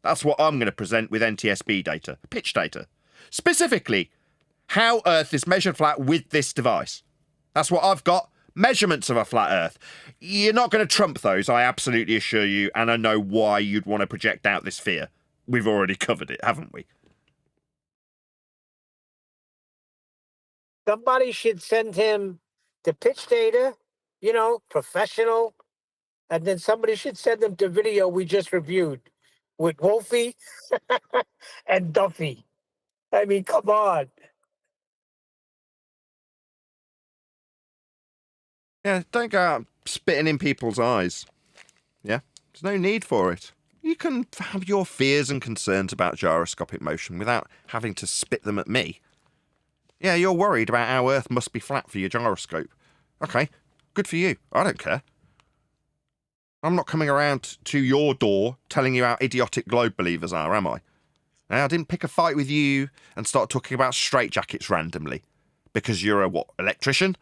That's what I'm going to present with NTSB data, pitch data. Specifically, how Earth is measured flat with this device. That's what I've got. Measurements of a flat Earth. You're not going to trump those, I absolutely assure you, and I know why you'd want to project out this fear. We've already covered it, haven't we? Somebody should send him the pitch data, professional, and then somebody should send him the video we just reviewed with Wolfie and Duffy. I mean, come on. Yeah, don't go out spitting in people's eyes. Yeah, there's no need for it. You can have your fears and concerns about gyroscopic motion without having to spit them at me. Yeah, you're worried about how Earth must be flat for your gyroscope. Okay, good for you. I don't care. I'm not coming around to your door telling you how idiotic globe believers are, am I? Now, I didn't pick a fight with you and start talking about straitjackets randomly. Because you're a, electrician?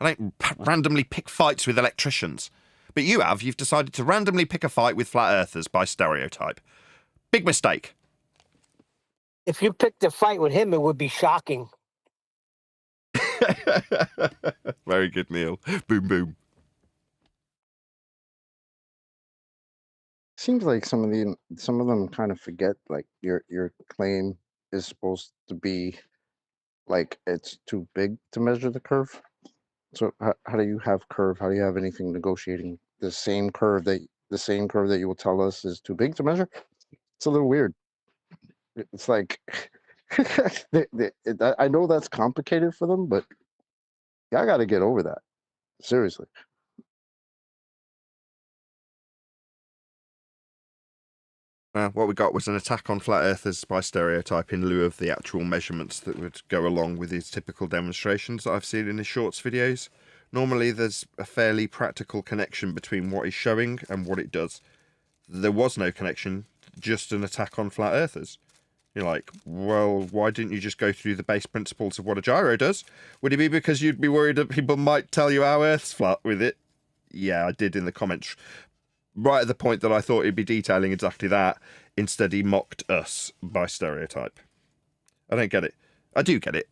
I don't randomly pick fights with electricians. But you have. You've decided to randomly pick a fight with flat earthers by stereotype. Big mistake. If you picked a fight with him, it would be shocking. Very good, Neil. Boom, boom. Seems like some of them kind of forget, like, your claim is supposed to be like it's too big to measure the curve. So how do you have curve? How do you have anything negotiating the same curve that you will tell us is too big to measure? It's a little weird. It's like I know that's complicated for them, but I got to get over that. Seriously. What we got was an attack on flat earthers by stereotype in lieu of the actual measurements that would go along with his typical demonstrations that I've seen in his shorts videos. Normally there's a fairly practical connection between what he's showing and what it does. There was no connection, just an attack on flat earthers. You're like, well, why didn't you just go through the base principles of what a gyro does? Would it be because you'd be worried that people might tell you how Earth's flat with it? Yeah, I did in the comments. Right at the point that I thought he'd be detailing exactly that, instead he mocked us by stereotype. I don't get it. I do get it.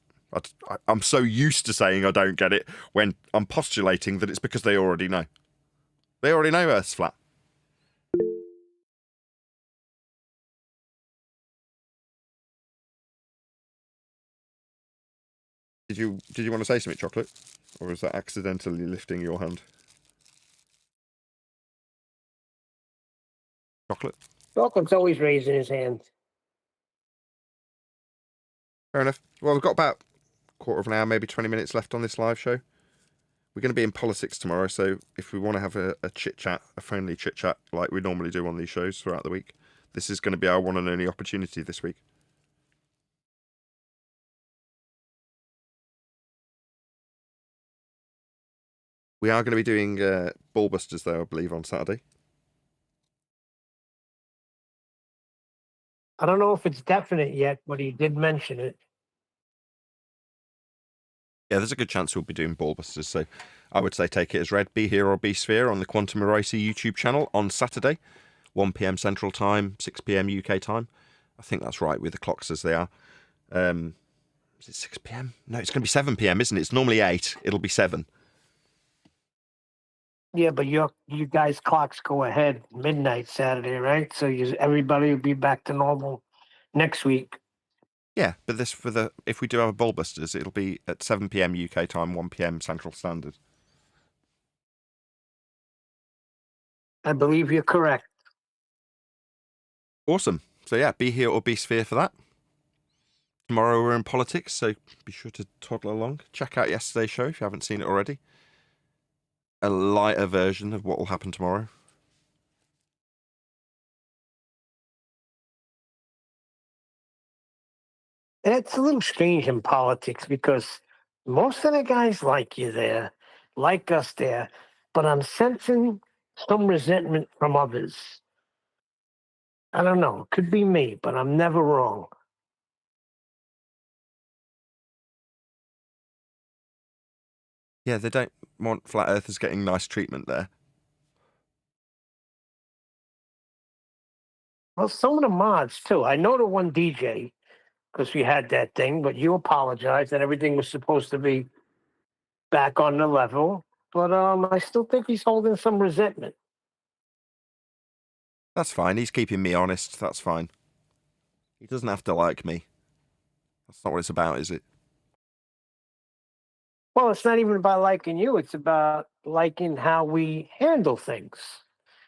I'm so used to saying I don't get it when I'm postulating that it's because they already know. They already know Earth's flat. Did you want to say something, Chocolate? Or was that accidentally lifting your hand? Chocolate? Chocolate's always raising his hand. Fair enough. Well, we've got about a quarter of an hour, maybe 20 minutes left on this live show. We're going to be in politics tomorrow, so if we want to have a chit-chat, a friendly chit-chat, like we normally do on these shows throughout the week, this is going to be our one and only opportunity this week. We are going to be doing Ballbusters, though, I believe, on Saturday. I don't know if it's definite yet, but he did mention it. Yeah, there's a good chance we'll be doing Ballbusters, so I would say take it as read. Be here or be sphere on the Quantum Eraser YouTube channel on Saturday, 1 p.m. Central Time, 6 p.m. UK time. I think that's right with the clocks as they are. Is it 6 p.m? No, it's going to be 7 p.m, isn't it? It's normally 8. It'll be 7. Yeah, but you guys' clocks go ahead midnight Saturday, right? So everybody will be back to normal next week. Yeah, but this if we do have a Ballbusters, it'll be at 7 p.m. UK time, 1 p.m. Central Standard. I believe you're correct. Awesome. So yeah, be here or be sphere for that. Tomorrow we're in politics, so be sure to toddle along. Check out yesterday's show if you haven't seen it already. A lighter version of what will happen tomorrow. It's a little strange in politics because most of the guys like you there, like us there, but I'm sensing some resentment from others. I don't know. It could be me, but I'm never wrong. Yeah, they don't want flat earthers getting nice treatment there. Well, some of the mods too. I know the one DJ because we had that thing, but you apologized and everything was supposed to be back on the level. But I still think he's holding some resentment. That's fine. He's keeping me honest. That's fine. He doesn't have to like me. That's not what it's about, is it? Well, it's not even about liking you. It's about liking how we handle things.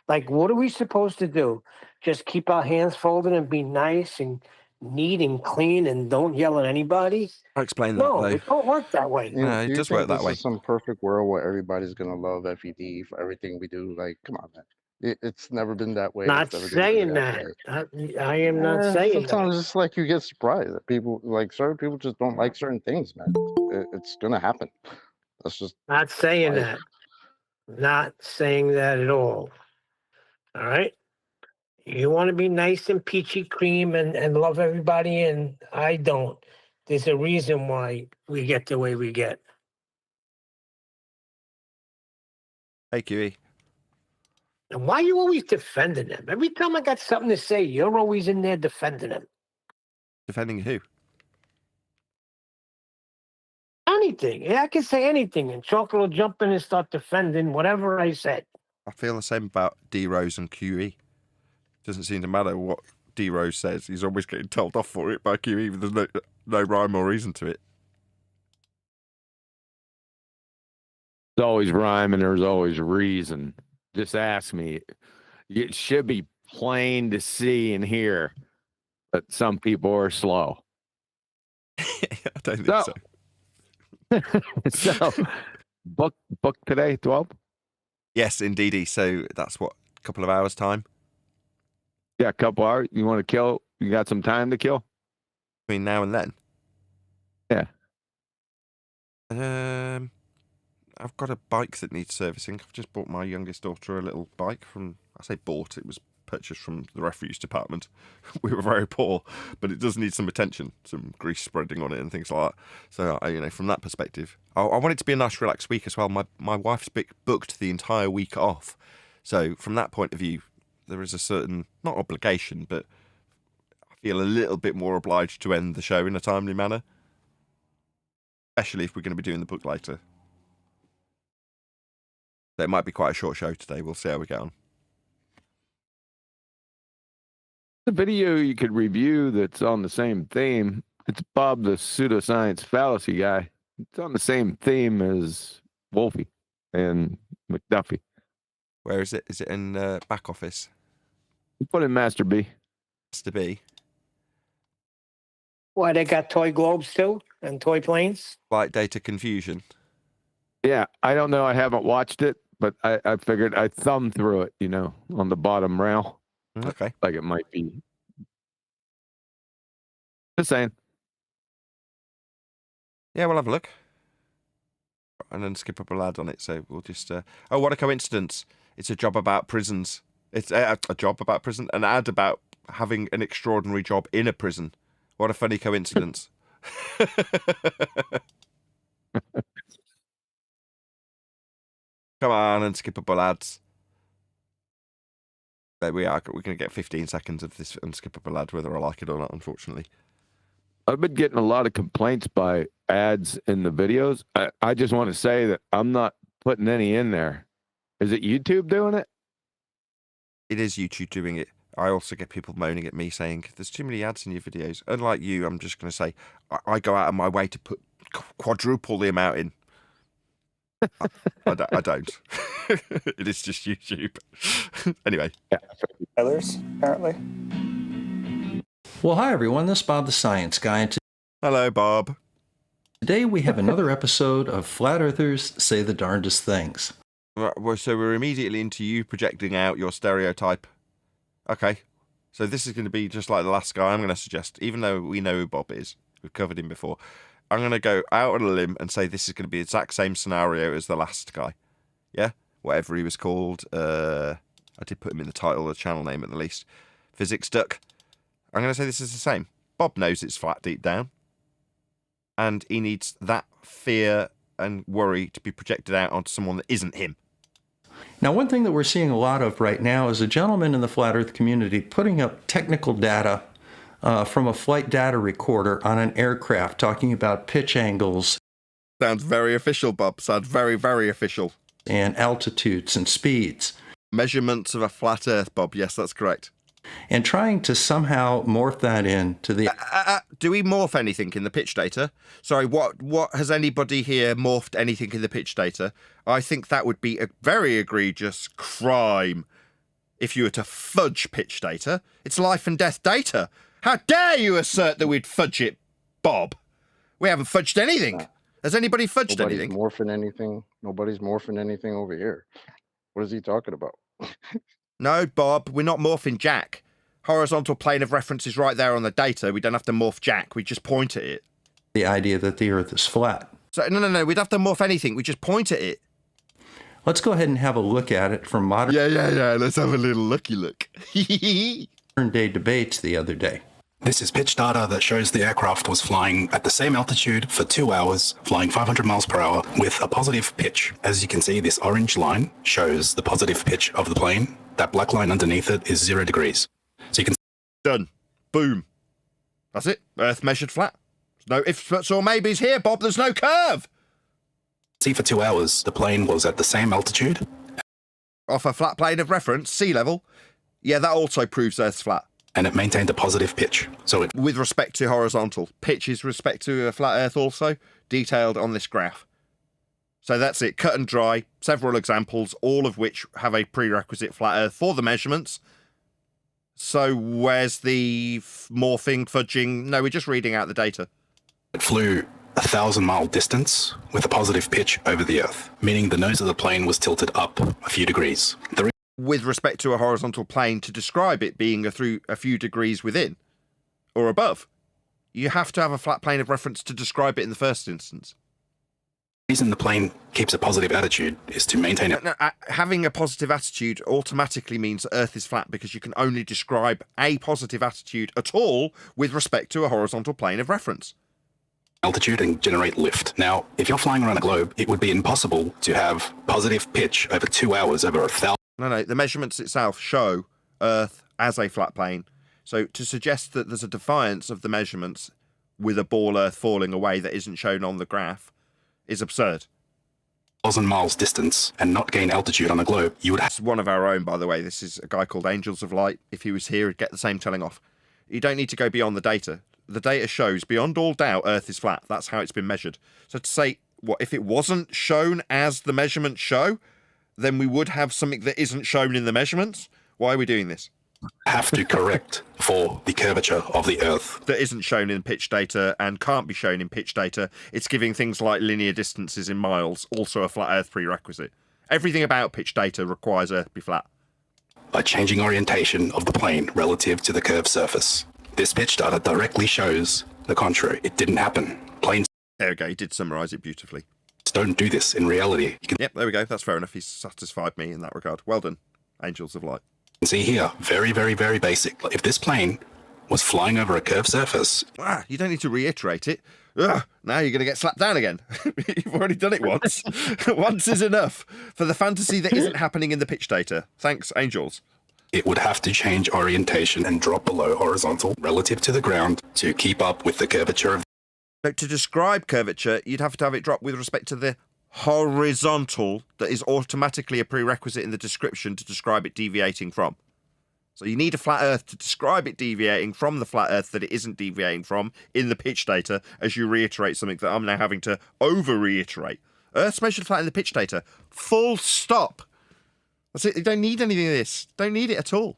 Like, what are we supposed to do? Just keep our hands folded and be nice and neat and clean and don't yell at anybody? I'll explain that, No, though. it don't work that way. No, it Do you does think work that this way. is some perfect world where everybody's gonna love FED for everything we do? Like, come on, man. It's never been that way. Not It's never gonna be saying that. way. I am not saying Sometimes that. it's like you get surprised that people like certain people just don't like certain things, man. It's gonna happen. That's just Not saying life. that. Not saying that at all. All right? You want to be nice and peachy cream and love everybody, and I don't. There's a reason why we get the way we get. Hey, QE. And why are you always defending them? Every time I got something to say, you're always in there defending them. Defending who? Anything. Yeah, I can say anything, and Chocolate will jump in and start defending whatever I said. I feel the same about D Rose and QE. Doesn't seem to matter what D Rose says. He's always getting told off for it by QE. There's no rhyme or reason to it. There's always rhyme and there's always reason. Just ask me. It should be plain to see and hear, but some people are slow. I don't think so. So, book today, 12? Yes, indeedy. So that's what, a couple of hours' time? Yeah, a couple hours. You want to kill? You got some time to kill? Between now and then? Yeah. I've got a bike that needs servicing. I've just bought my youngest daughter a little bike from, I say bought, it was purchased from the refuse department. We were very poor, but it does need some attention, some grease spreading on it and things like that. So, from that perspective, I want it to be a nice relaxed week as well. My wife's booked the entire week off. So from that point of view, there is a certain, not obligation, but I feel a little bit more obliged to end the show in a timely manner. Especially if we're going to be doing the book later. So it might be quite a short show today. We'll see how we get on. The video you could review that's on the same theme. It's Bob the pseudoscience fallacy guy. It's on the same theme as Wolfie and McDuffie. Where is it? Is it in back office? You put in Master B. Master B. Why, they got toy globes too and toy planes? Flight data confusion. Yeah, I don't know. I haven't watched it, but I figured I thumbed through it, on the bottom rail. Okay. Like it might be. Just saying. Yeah, we'll have a look. And then skip up a lad on it, so we'll just... Oh, what a coincidence. It's a job about prisons. It's a job about prison, an ad about having an extraordinary job in a prison. What a funny coincidence. Come on, unskippable lads. There we are. We're going to get 15 seconds of this unskippable lad, whether I like it or not, unfortunately. I've been getting a lot of complaints by ads in the videos. I just want to say that I'm not putting any in there. Is it YouTube doing it? It is YouTube doing it. I also get people moaning at me saying, there's too many ads in your videos. Unlike you, I'm just going to say, I go out of my way to put quadruple the amount in. I don't. It is just YouTube. Anyway. Yeah. Others, apparently. Well, hi, everyone. This is Bob the Science Guy. And hello, Bob. Today we have another episode of Flat Earthers Say the Darndest Things. Well, so we're immediately into you projecting out your stereotype. Okay. So this is going to be just like the last guy. I'm going to suggest, even though we know who Bob is, we've covered him before, I'm going to go out on a limb and say this is going to be the exact same scenario as the last guy. Yeah? Whatever he was called. I did put him in the title, the channel name at the least. Physicsduck. I'm going to say this is the same. Bob knows it's flat deep down. And he needs that fear and worry to be projected out onto someone that isn't him. Now, one thing that we're seeing a lot of right now is a gentleman in the Flat Earth community putting up technical data from a flight data recorder on an aircraft, talking about pitch angles. Sounds very official, Bob. Sounds very, very official. And altitudes and speeds. Measurements of a flat Earth, Bob. Yes, that's correct. And trying to somehow morph that into the... do we morph anything in the pitch data? Sorry, what has anybody here morphed anything in the pitch data? I think that would be a very egregious crime if you were to fudge pitch data. It's life and death data. How dare you assert that we'd fudge it, Bob? We haven't fudged anything. Has anybody fudged anything? Nobody's morphing anything over here. What is he talking about? No, Bob, we're not morphing Jack. Horizontal plane of reference is right there on the data. We don't have to morph Jack. We just point at it. The idea that the Earth is flat. So, no. We'd have to morph anything. We just point at it. Let's go ahead and have a look at it from modern... Yeah. Let's have a little looky look. modern day debates the other day. This is pitch data that shows the aircraft was flying at the same altitude for 2 hours, flying 500 miles per hour with a positive pitch. As you can see, this orange line shows the positive pitch of the plane. That black line underneath it is 0 degrees. So you can... Done. Boom. That's it. Earth measured flat. There's no ifs, buts, or maybes here, Bob. There's no curve. See, for 2 hours, the plane was at the same altitude. Off a flat plane of reference, sea level. Yeah, that also proves Earth's flat. And it maintained a positive pitch. So it... With respect to horizontal. Pitch is respect to a flat Earth also, detailed on this graph. So that's it. Cut and dry. Several examples, all of which have a prerequisite flat Earth for the measurements. So where's the morphing, fudging? No, we're just reading out the data. It flew 1,000-mile distance with a positive pitch over the Earth, meaning the nose of the plane was tilted up a few degrees. With respect to a horizontal plane, to describe it being a few degrees within or above, you have to have a flat plane of reference to describe it in the first instance. The reason the plane keeps a positive attitude is to maintain it. No, having a positive attitude automatically means Earth is flat because you can only describe a positive attitude at all with respect to a horizontal plane of reference. Altitude and generate lift. Now, if you're flying around a globe, it would be impossible to have positive pitch over 2 hours over 1,000. No, the measurements itself show Earth as a flat plane. So to suggest that there's a defiance of the measurements with a ball Earth falling away that isn't shown on the graph is absurd. 1,000 miles distance and not gain altitude on a globe, you would have... It's one of our own, by the way. This is a guy called Angels of Light. If he was here, he'd get the same telling off. You don't need to go beyond the data. The data shows, beyond all doubt, Earth is flat. That's how it's been measured. So to say, what if it wasn't shown as the measurements show, then we would have something that isn't shown in the measurements? Why are we doing this? have to correct for the curvature of the Earth. That isn't shown in pitch data and can't be shown in pitch data. It's giving things like linear distances in miles also a flat Earth prerequisite. Everything about pitch data requires Earth be flat. By changing orientation of the plane relative to the curved surface. This pitch data directly shows the contrary. It didn't happen. Planes. There we go. He did summarise it beautifully. Don't do this in reality. You can Yep, there we go. That's fair enough. He's satisfied me in that regard. Well done, Angels of Light. see here, very, very, very basic. If this plane was flying over a curved surface. You don't need to reiterate it. Now you're going to get slapped down again. You've already done it once. Once is enough for the fantasy that isn't happening in the pitch data. Thanks, Angels. It would have to change orientation and drop below horizontal relative to the ground to keep up with the curvature of. So to describe curvature, you'd have to have it drop with respect to the horizontal that is automatically a prerequisite in the description to describe it deviating from. So you need a flat Earth to describe it deviating from the flat Earth that it isn't deviating from in the pitch data, as you reiterate something that I'm now having to over-reiterate. Earth's measured flat in the pitch data. Full stop. That's it. You don't need anything of this. Don't need it at all.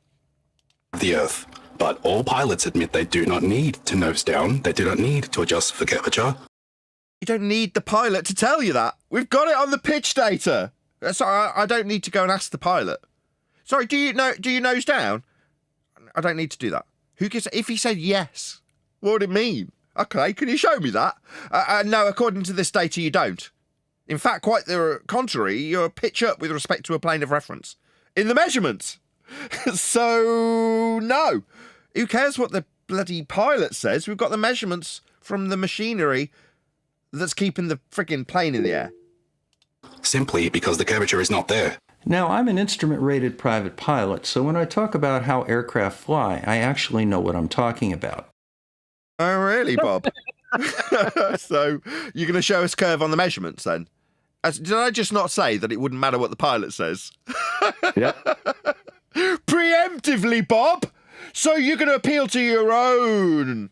The Earth. But all pilots admit they do not need to nose down. They do not need to adjust for curvature. You don't need the pilot to tell you that. We've got it on the pitch data. Sorry, I don't need to go and ask the pilot. Sorry, do you nose down? I don't need to do that. Who gives? If he said yes, what would it mean? Okay, can you show me that? No, according to this data, you don't. In fact, quite the contrary, you're pitch up with respect to a plane of reference in the measurements. So, no. Who cares what the bloody pilot says? We've got the measurements from the machinery that's keeping the frigging plane in the air. Simply because the curvature is not there. Now, I'm an instrument-rated private pilot, so when I talk about how aircraft fly, I actually know what I'm talking about. Oh, really, Bob? So, you're going to show us curve on the measurements, then? Did I just not say that it wouldn't matter what the pilot says? Yeah. Preemptively, Bob! So you're going to appeal to your own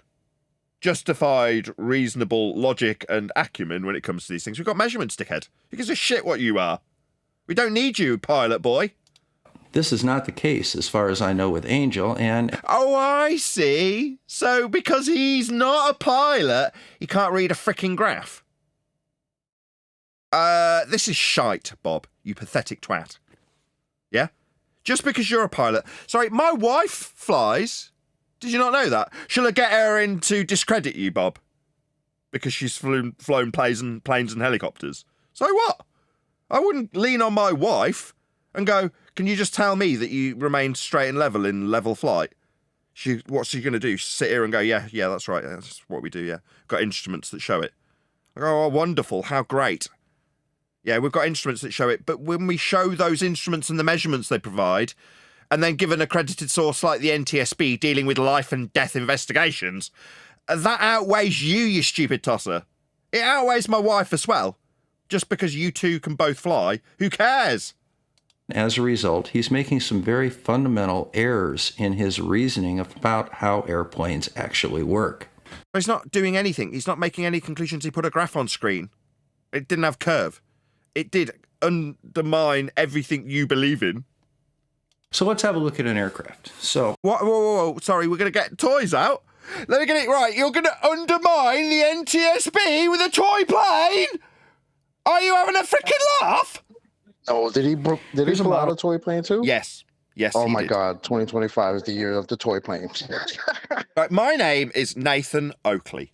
justified, reasonable logic and acumen when it comes to these things. We've got measurements, dickhead. Who gives a shit what you are? We don't need you, pilot boy. This is not the case, as far as I know, with Angel, and... Oh, I see. So because he's not a pilot, he can't read a frickin' graph. This is shite, Bob, you pathetic twat. Yeah? Just because you're a pilot. Sorry, my wife flies. Did you not know that? Shall I get her in to discredit you, Bob? Because she's flown planes and helicopters. So what? I wouldn't lean on my wife and go, can you just tell me that you remain straight and level in level flight? What's she going to do? Sit here and go, yeah, that's right. That's what we do, yeah. Got instruments that show it. I go, oh, wonderful. How great. Yeah, we've got instruments that show it. But when we show those instruments and the measurements they provide, and then give an accredited source like the NTSB dealing with life and death investigations, that outweighs you stupid tosser. It outweighs my wife as well. Just because you two can both fly, who cares? As a result, he's making some very fundamental errors in his reasoning about how airplanes actually work. He's not doing anything. He's not making any conclusions. He put a graph on screen. It didn't have curve. It did undermine everything you believe in. So let's have a look at an aircraft. So, Whoa. Sorry, we're going to get toys out. Let me get it right. You're going to undermine the NTSB with a toy plane? Are you having a freaking laugh? Oh, did he pull out a toy plane too? Yes. Yes. Oh he my did. God, 2025 is the year of the toy plane. Right, my name is Nathan Oakley.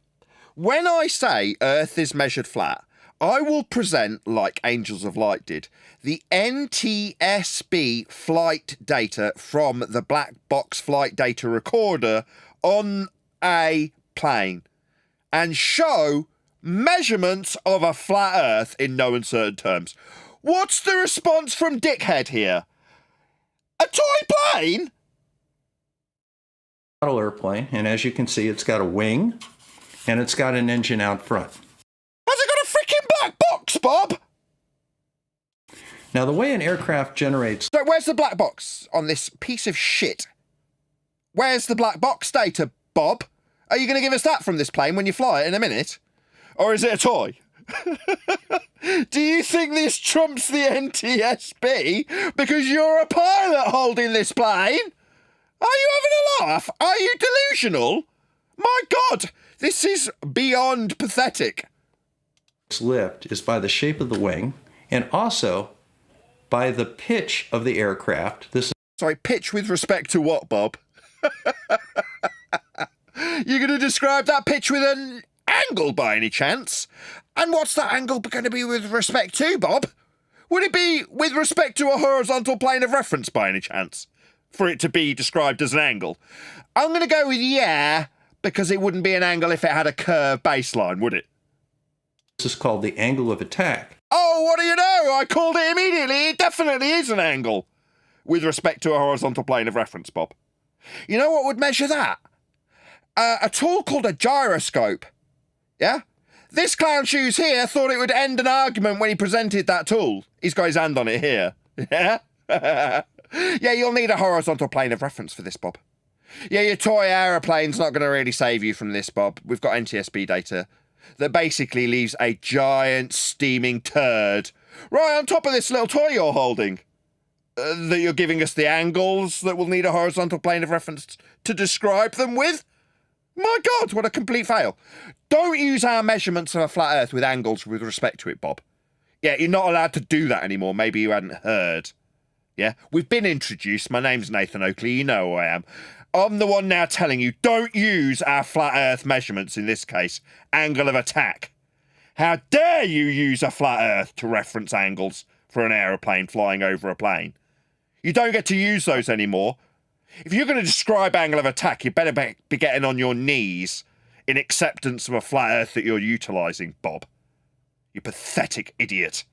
When I say Earth is measured flat, I will present, like Angels of Light did, the NTSB flight data from the black box flight data recorder on a plane and show measurements of a flat Earth in no uncertain terms. What's the response from Dickhead here? A toy plane? model airplane, and as you can see, it's got a wing and it's got an engine out front. Has it got a freaking black box, Bob? Now, the way an aircraft generates... So where's the black box on this piece of shit? Where's the black box data, Bob? Are you going to give us that from this plane when you fly it in a minute? Or is it a toy? Do you think this trumps the NTSB because you're a pilot holding this plane? Are you having a laugh? Are you delusional? My God, this is beyond pathetic. Lift is by the shape of the wing and also by the pitch of the aircraft. Sorry, pitch with respect to what, Bob? You're going to describe that pitch with an angle by any chance? And what's that angle going to be with respect to, Bob? Would it be with respect to a horizontal plane of reference by any chance? For it to be described as an angle? I'm going to go with yeah, because it wouldn't be an angle if it had a curved baseline, would it? This is called the angle of attack. Oh, what do you know? I called it immediately. It definitely is an angle with respect to a horizontal plane of reference, Bob. You know what would measure that? A tool called a gyroscope. Yeah? This clown shoes here thought it would end an argument when he presented that tool. He's got his hand on it here. Yeah? Yeah, you'll need a horizontal plane of reference for this, Bob. Yeah, your toy aeroplane's not going to really save you from this, Bob. We've got NTSB data that basically leaves a giant steaming turd right on top of this little toy you're holding. That you're giving us the angles that we'll need a horizontal plane of reference to describe them with? My God, what a complete fail. Don't use our measurements of a flat Earth with angles with respect to it, Bob. Yeah, you're not allowed to do that anymore. Maybe you hadn't heard. Yeah, we've been introduced. My name's Nathan Oakley. You know who I am. I'm the one now telling you, don't use our flat Earth measurements, in this case, angle of attack. How dare you use a flat Earth to reference angles for an aeroplane flying over a plane? You don't get to use those anymore. If you're going to describe angle of attack, you better be getting on your knees in acceptance of a flat Earth that you're utilising, Bob. You pathetic idiot.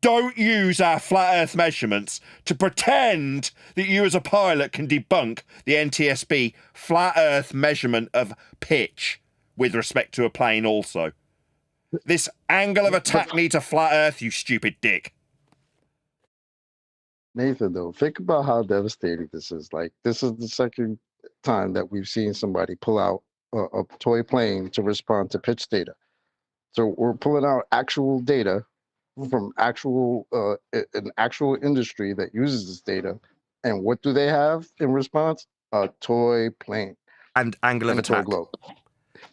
Don't use our flat Earth measurements to pretend that you as a pilot can debunk the NTSB flat Earth measurement of pitch with respect to a plane also. This angle of attack needs a flat Earth, you stupid dick. Nathan, though, think about how devastating this is. Like, this is the second time that we've seen somebody pull out a toy plane to respond to pitch data. So we're pulling out actual data from an actual industry that uses this data. And what do they have in response? A toy plane. And angle of attack.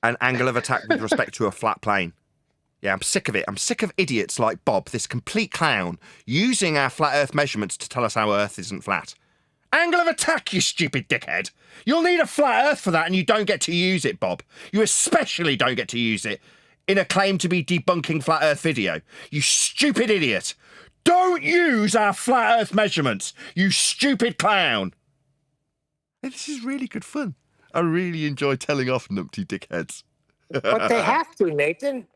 An angle of attack with respect to a flat plane. Yeah, I'm sick of it. I'm sick of idiots like Bob, this complete clown, using our flat Earth measurements to tell us our Earth isn't flat. Angle of attack, you stupid dickhead. You'll need a flat Earth for that, and you don't get to use it, Bob. You especially don't get to use it in a claim to be debunking flat Earth video. You stupid idiot. Don't use our flat Earth measurements, you stupid clown. This is really good fun. I really enjoy telling off numpty dickheads. But they have to, Nathan.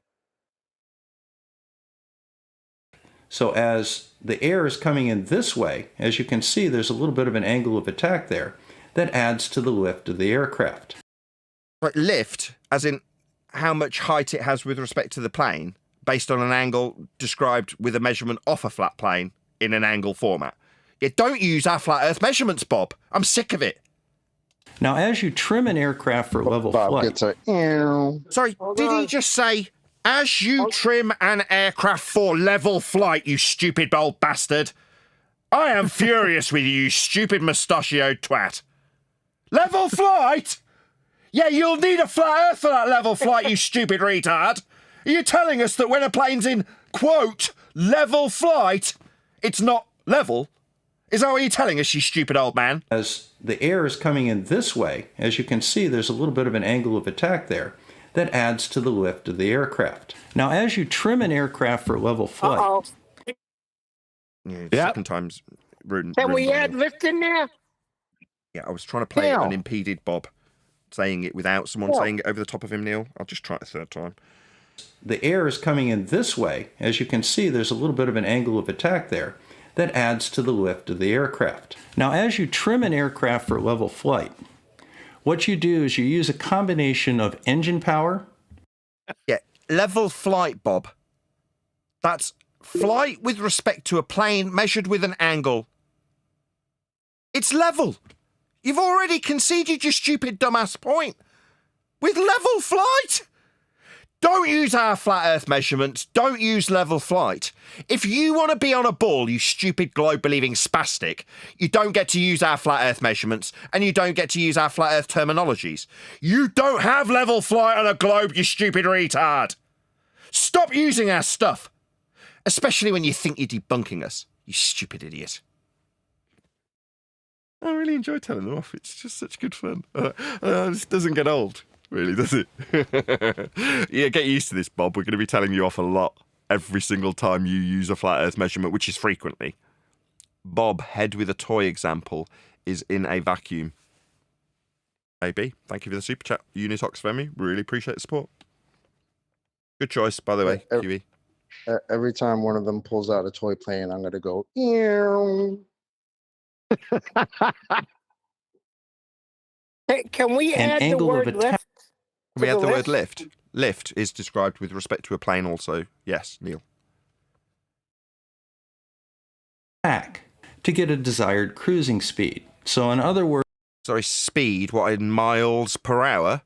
So as the air is coming in this way, as you can see, there's a little bit of an angle of attack there that adds to the lift of the aircraft. Right, lift, as in how much height it has with respect to the plane, based on an angle described with a measurement off a flat plane in an angle format. Yeah, don't use our flat Earth measurements, Bob. I'm sick of it. Now, as you trim an aircraft for level flight... Sorry, did he just say... As you trim an aircraft for level flight, you stupid old bastard. I am furious with you, stupid mustachioed twat. Level flight? Yeah, you'll need a flat Earth for that level flight, you stupid retard. Are you telling us that when a plane's in, quote, level flight, it's not level? Is that what you're telling us, you stupid old man? As the air is coming in this way, as you can see, there's a little bit of an angle of attack there that adds to the lift of the aircraft. Now, as you trim an aircraft for level flight... Yeah, second time's ruined. Can we add lift in there? Yeah, I was trying to play it unimpeded, Bob. Saying it without someone saying it over the top of him, Neil. I'll just try it a third time. The air is coming in this way. As you can see, there's a little bit of an angle of attack there that adds to the lift of the aircraft. Now, as you trim an aircraft for level flight, what you do is you use a combination of engine power. Yeah, level flight, Bob. That's flight with respect to a plane measured with an angle. It's level. You've already conceded your stupid dumbass point. With level flight? Don't use our flat Earth measurements. Don't use level flight. If you want to be on a ball, you stupid globe-believing spastic, you don't get to use our flat Earth measurements, and you don't get to use our flat Earth terminologies. You don't have level flight on a globe, you stupid retard. Stop using our stuff. Especially when you think you're debunking us, you stupid idiot. I really enjoy telling them off. It's just such good fun. This doesn't get old. Really, does it? Yeah, get used to this, Bob. We're going to be telling you off a lot every single time you use a flat Earth measurement, which is frequently. Bob, head with a toy example, is in a vacuum. AB, thank you for the super chat. Unitox Femi, really appreciate the support. Good choice, by the way, QE. Every time one of them pulls out a toy plane, I'm going to go, ew. Hey, can we add the word lift? Can we add the word lift? Lift is described with respect to a plane also. Yes, Neil. Back to get a desired cruising speed. So in other words... Sorry, speed, what, in miles per hour?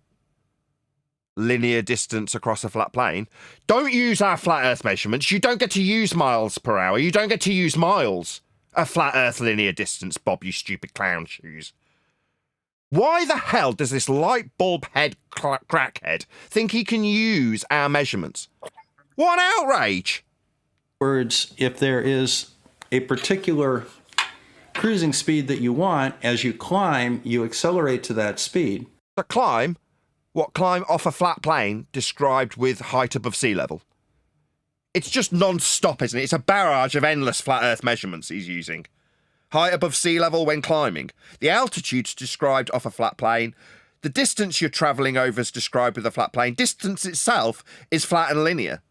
Linear distance across a flat plane? Don't use our flat Earth measurements. You don't get to use miles per hour. You don't get to use miles. A flat Earth linear distance, Bob, you stupid clown shoes. Why the hell does this light bulb head crackhead think he can use our measurements? What an outrage! Words, if there is a particular cruising speed that you want, as you climb, you accelerate to that speed. A climb? What, climb off a flat plane described with height above sea level? It's just non-stop, isn't it? It's a barrage of endless flat Earth measurements he's using. Height above sea level when climbing. The altitude's described off a flat plane. The distance you're travelling over is described with a flat plane. Distance itself is flat and linear.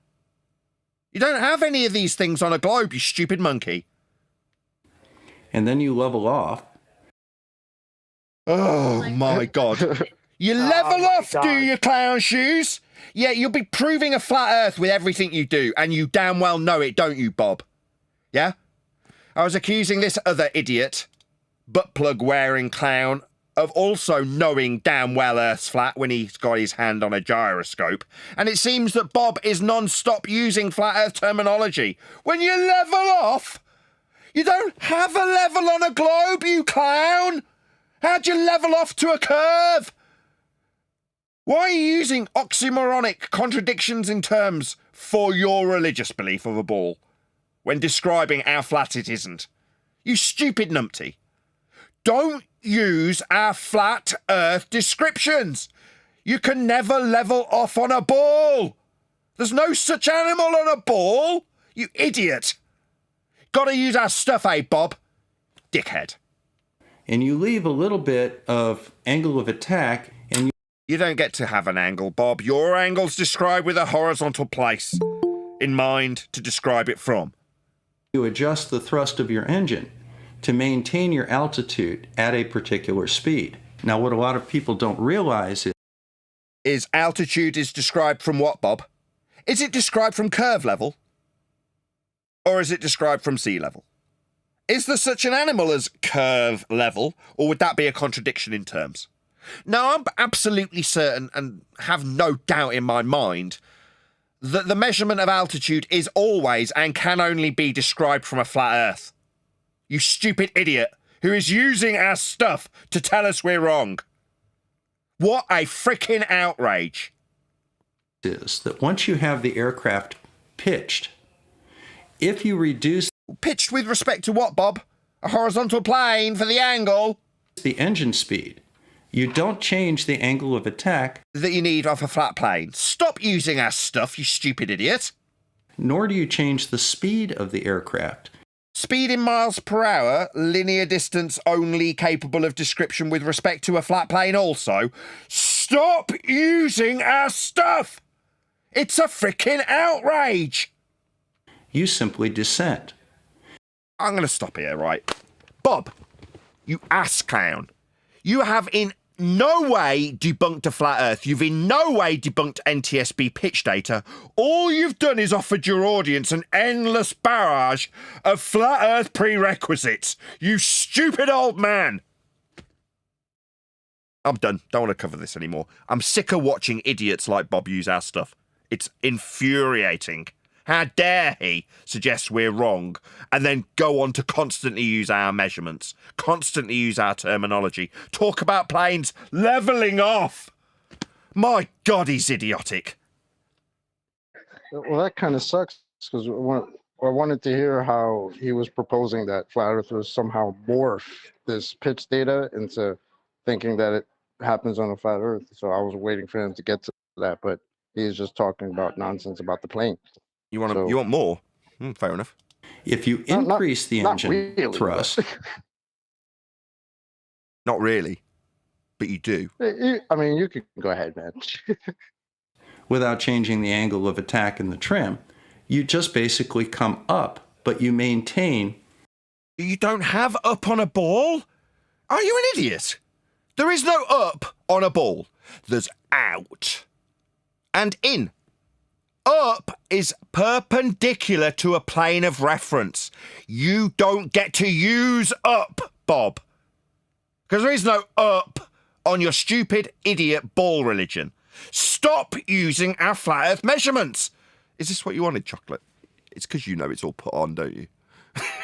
You don't have any of these things on a globe, you stupid monkey. And then you level off. Oh my God. You level off, do you, clown shoes? Yeah, you'll be proving a flat Earth with everything you do, and you damn well know it, don't you, Bob? Yeah? I was accusing this other idiot, butt plug wearing clown, of also knowing damn well Earth's flat when he's got his hand on a gyroscope, and it seems that Bob is non-stop using flat Earth terminology. When you level off, you don't have a level on a globe, you clown! How'd you level off to a curve? Why are you using oxymoronic contradictions in terms for your religious belief of a ball when describing how flat it isn't? You stupid numpty. Don't use our flat Earth descriptions. You can never level off on a ball. There's no such animal on a ball, you idiot. Gotta use our stuff, eh, Bob? Dickhead. And you leave a little bit of angle of attack, and you don't get to have an angle, Bob. Your angle's described with a horizontal place in mind to describe it from. You adjust the thrust of your engine to maintain your altitude at a particular speed. Now, what a lot of people don't realize is altitude is described from what, Bob? Is it described from curve level? Or is it described from sea level? Is there such an animal as curve level, or would that be a contradiction in terms? Now, I'm absolutely certain and have no doubt in my mind that the measurement of altitude is always and can only be described from a flat Earth. You stupid idiot who is using our stuff to tell us we're wrong. What a freaking outrage. Is that once you have the aircraft pitched, if you reduce... Pitched with respect to what, Bob? A horizontal plane for the angle? The engine speed. You don't change the angle of attack that you need off a flat plane. Stop using our stuff, you stupid idiot. Nor do you change the speed of the aircraft. Speed in miles per hour, linear distance only capable of description with respect to a flat plane also. Stop using our stuff! It's a freaking outrage! You simply descend. I'm going to stop here, right? Bob, you ass clown. You have in no way debunked a flat Earth. You've in no way debunked NTSB pitch data. All you've done is offered your audience an endless barrage of flat Earth prerequisites. You stupid old man. I'm done. Don't want to cover this anymore. I'm sick of watching idiots like Bob use our stuff. It's infuriating. How dare he suggest we're wrong and then go on to constantly use our measurements, constantly use our terminology, talk about planes levelling off. My God, he's idiotic. Well, that kind of sucks because I wanted to hear how he was proposing that flat earthers somehow morph this pitch data into thinking that it happens on a flat earth. So I was waiting for him to get to that, but he's just talking about nonsense about the plane. You want more? Fair enough. If you increase the engine really, thrust, not really, but you do. I mean, you can go ahead, man. without changing the angle of attack in the trim, you just basically come up, but you maintain. You don't have up on a ball? Are you an idiot? There is no up on a ball. There's out and in. Up is perpendicular to a plane of reference. You don't get to use up, Bob. Because there is no up on your stupid idiot ball religion. Stop using our flat earth measurements. Is this what you wanted, Chocolate? It's because you know it's all put on, don't you?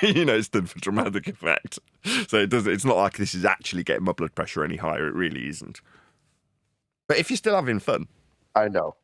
You know it's done for dramatic effect. So it's not like this is actually getting my blood pressure any higher. It really isn't. But if you're still having fun. I know.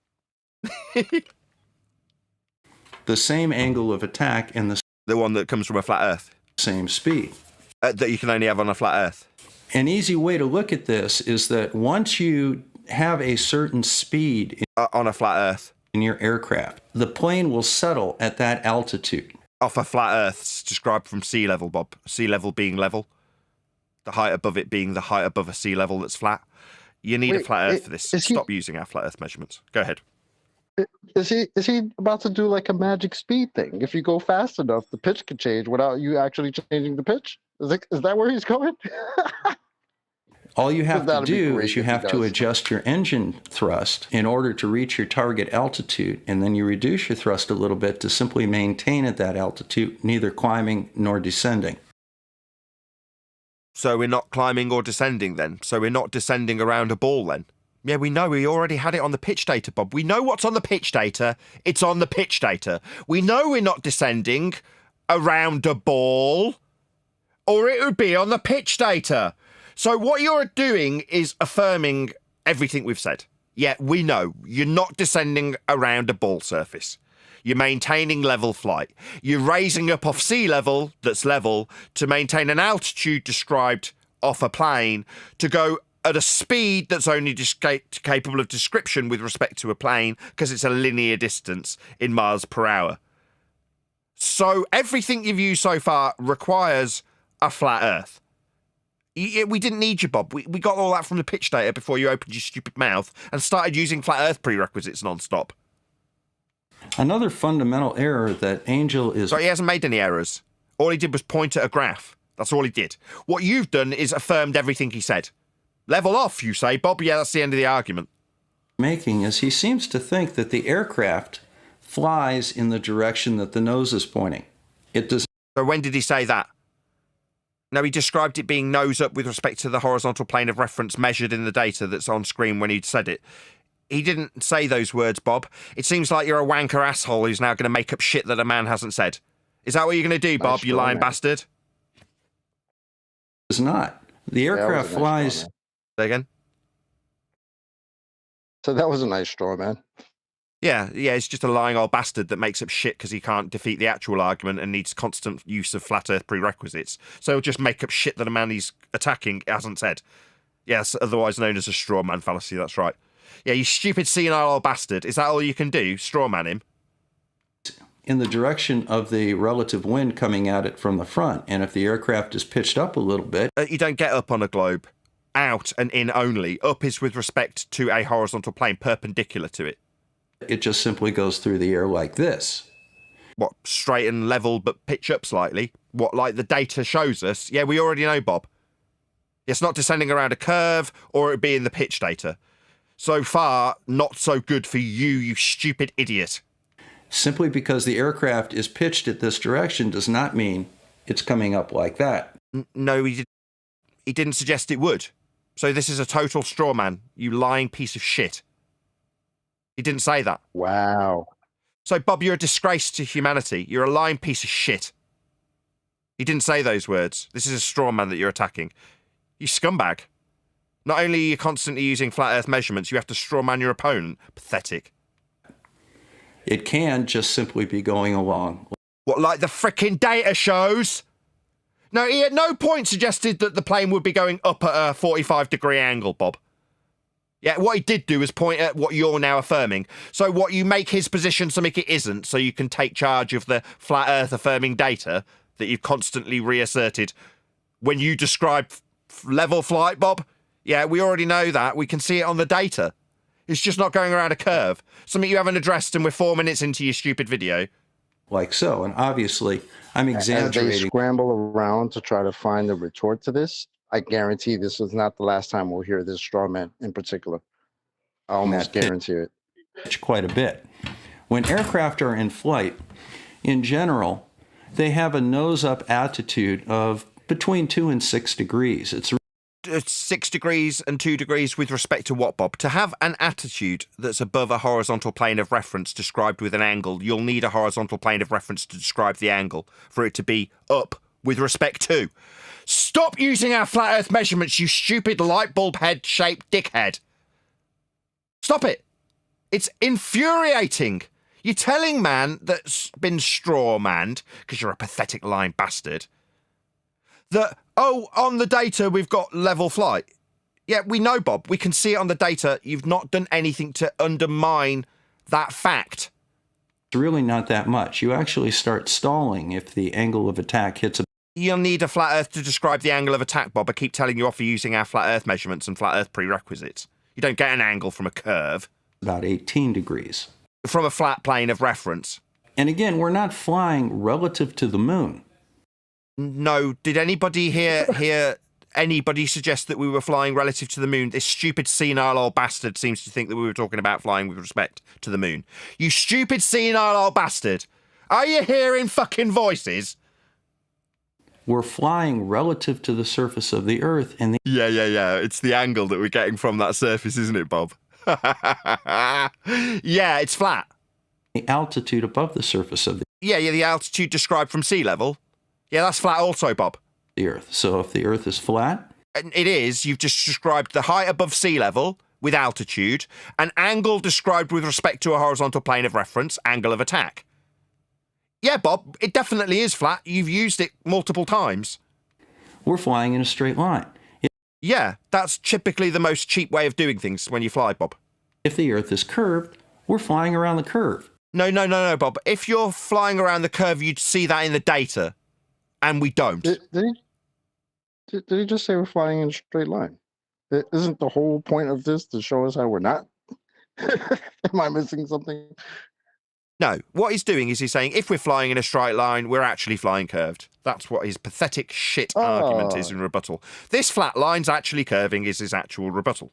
The same angle of attack and the one that comes from a flat earth. Same speed. That you can only have on a flat earth. An easy way to look at this is that once you have a certain speed on a flat earth in your aircraft, the plane will settle at that altitude. Off a flat earth described from sea level, Bob. Sea level being level. The height above it being the height above a sea level that's flat. You need a flat earth for this. Stop using our flat earth measurements. Go ahead. Is he about to do like a magic speed thing? If you go fast enough, the pitch can change without you actually changing the pitch? Is that where he's going? All you have to do is you have to adjust your engine thrust in order to reach your target altitude, and then you reduce your thrust a little bit to simply maintain at that altitude, neither climbing nor descending. So we're not climbing or descending then? So we're not descending around a ball then? Yeah, we know. We already had it on the pitch data, Bob. We know what's on the pitch data. It's on the pitch data. We know we're not descending around a ball, or it would be on the pitch data. So what you're doing is affirming everything we've said. Yeah, we know. You're not descending around a ball surface. You're maintaining level flight. You're raising up off sea level, that's level, to maintain an altitude described off a plane, to go at a speed that's only capable of description with respect to a plane, because it's a linear distance in miles per hour. So everything you've used so far requires a flat earth. We didn't need you, Bob. We got all that from the pitch data before you opened your stupid mouth and started using flat earth prerequisites non-stop. Another fundamental error that Angel is... Sorry, he hasn't made any errors. All he did was point at a graph. That's all he did. What you've done is affirmed everything he said. Level off, you say, Bob? Yeah, that's the end of the argument. Making is he seems to think that the aircraft flies in the direction that the nose is pointing. It does. So when did he say that? No, he described it being nose up with respect to the horizontal plane of reference measured in the data that's on screen when he'd said it. He didn't say those words, Bob. It seems like you're a wanker asshole who's now going to make up shit that a man hasn't said. Is that what you're going to do, Bob, you lying bastard? It's not. The aircraft flies... Say again? So that was a nice straw, man. Yeah, it's just a lying old bastard that makes up shit because he can't defeat the actual argument and needs constant use of flat earth prerequisites. So he'll just make up shit that a man he's attacking hasn't said. Yes, otherwise known as a straw man fallacy, that's right. Yeah, you stupid senile old bastard. Is that all you can do? Straw man him? In the direction of the relative wind coming at it from the front. And if the aircraft is pitched up a little bit... You don't get up on a globe. Out and in only. Up is with respect to a horizontal plane perpendicular to it. It just simply goes through the air like this. What, straight and level but pitch up slightly? What, like the data shows us? Yeah, we already know, Bob. It's not descending around a curve, or it'd be in the pitch data. So far, not so good for you, you stupid idiot. Simply because the aircraft is pitched at this direction does not mean it's coming up like that. No, he didn't suggest it would. So this is a total straw man, you lying piece of shit. He didn't say that. Wow. So, Bob, you're a disgrace to humanity. You're a lying piece of shit. He didn't say those words. This is a straw man that you're attacking. You scumbag. Not only are you constantly using flat earth measurements, you have to straw man your opponent. Pathetic. It can just simply be going along. What, like the frickin' data shows? No, he at no point suggested that the plane would be going up at a 45-degree angle, Bob. Yeah, what he did do is point at what you're now affirming. So what, you make his position something it isn't, so you can take charge of the flat earth affirming data that you've constantly reasserted when you describe level flight, Bob? Yeah, we already know that. We can see it on the data. It's just not going around a curve. Something you haven't addressed and we're 4 minutes into your stupid video. Like so, and obviously I'm exaggerating. As they scramble around to try to find a retort to this, I guarantee this is not the last time we'll hear this straw man in particular. I almost guarantee it. Quite a bit. When aircraft are in flight, in general, they have a nose-up attitude of between 2 and 6 degrees. It's 6 degrees and 2 degrees with respect to what, Bob? To have an attitude that's above a horizontal plane of reference described with an angle, you'll need a horizontal plane of reference to describe the angle for it to be up with respect to. Stop using our flat earth measurements, you stupid light bulb head shaped dickhead. Stop it. It's infuriating. You're telling man that's been straw-manned, because you're a pathetic lying bastard, that, oh, on the data we've got level flight. Yeah, we know, Bob. We can see it on the data. You've not done anything to undermine that fact. It's really not that much. You actually start stalling if the angle of attack hits a... You'll need a flat earth to describe the angle of attack, Bob. I keep telling you off for using our flat earth measurements and flat earth prerequisites. You don't get an angle from a curve. About 18 degrees. From a flat plane of reference. And again, we're not flying relative to the moon. No, did anybody hear anybody suggest that we were flying relative to the moon? This stupid senile old bastard seems to think that we were talking about flying with respect to the moon. You stupid senile old bastard! Are you hearing fucking voices? We're flying relative to the surface of the Earth, and the... Yeah. It's the angle that we're getting from that surface, isn't it, Bob? Yeah, it's flat. The altitude above the surface of the... Yeah, the altitude described from sea level. Yeah, that's flat also, Bob. The Earth. So if the Earth is flat... And it is. You've just described the height above sea level with altitude, an angle described with respect to a horizontal plane of reference, angle of attack. Yeah, Bob, it definitely is flat. You've used it multiple times. We're flying in a straight line. Yeah, that's typically the most cheap way of doing things when you fly, Bob. If the Earth is curved, we're flying around the curve. No, Bob. If you're flying around the curve, you'd see that in the data. And we don't. Did he just say we're flying in a straight line? Isn't the whole point of this to show us how we're not? Am I missing something? No, what he's doing is he's saying if we're flying in a straight line, we're actually flying curved. That's what his pathetic shit argument is in rebuttal. This flat line's actually curving is his actual rebuttal.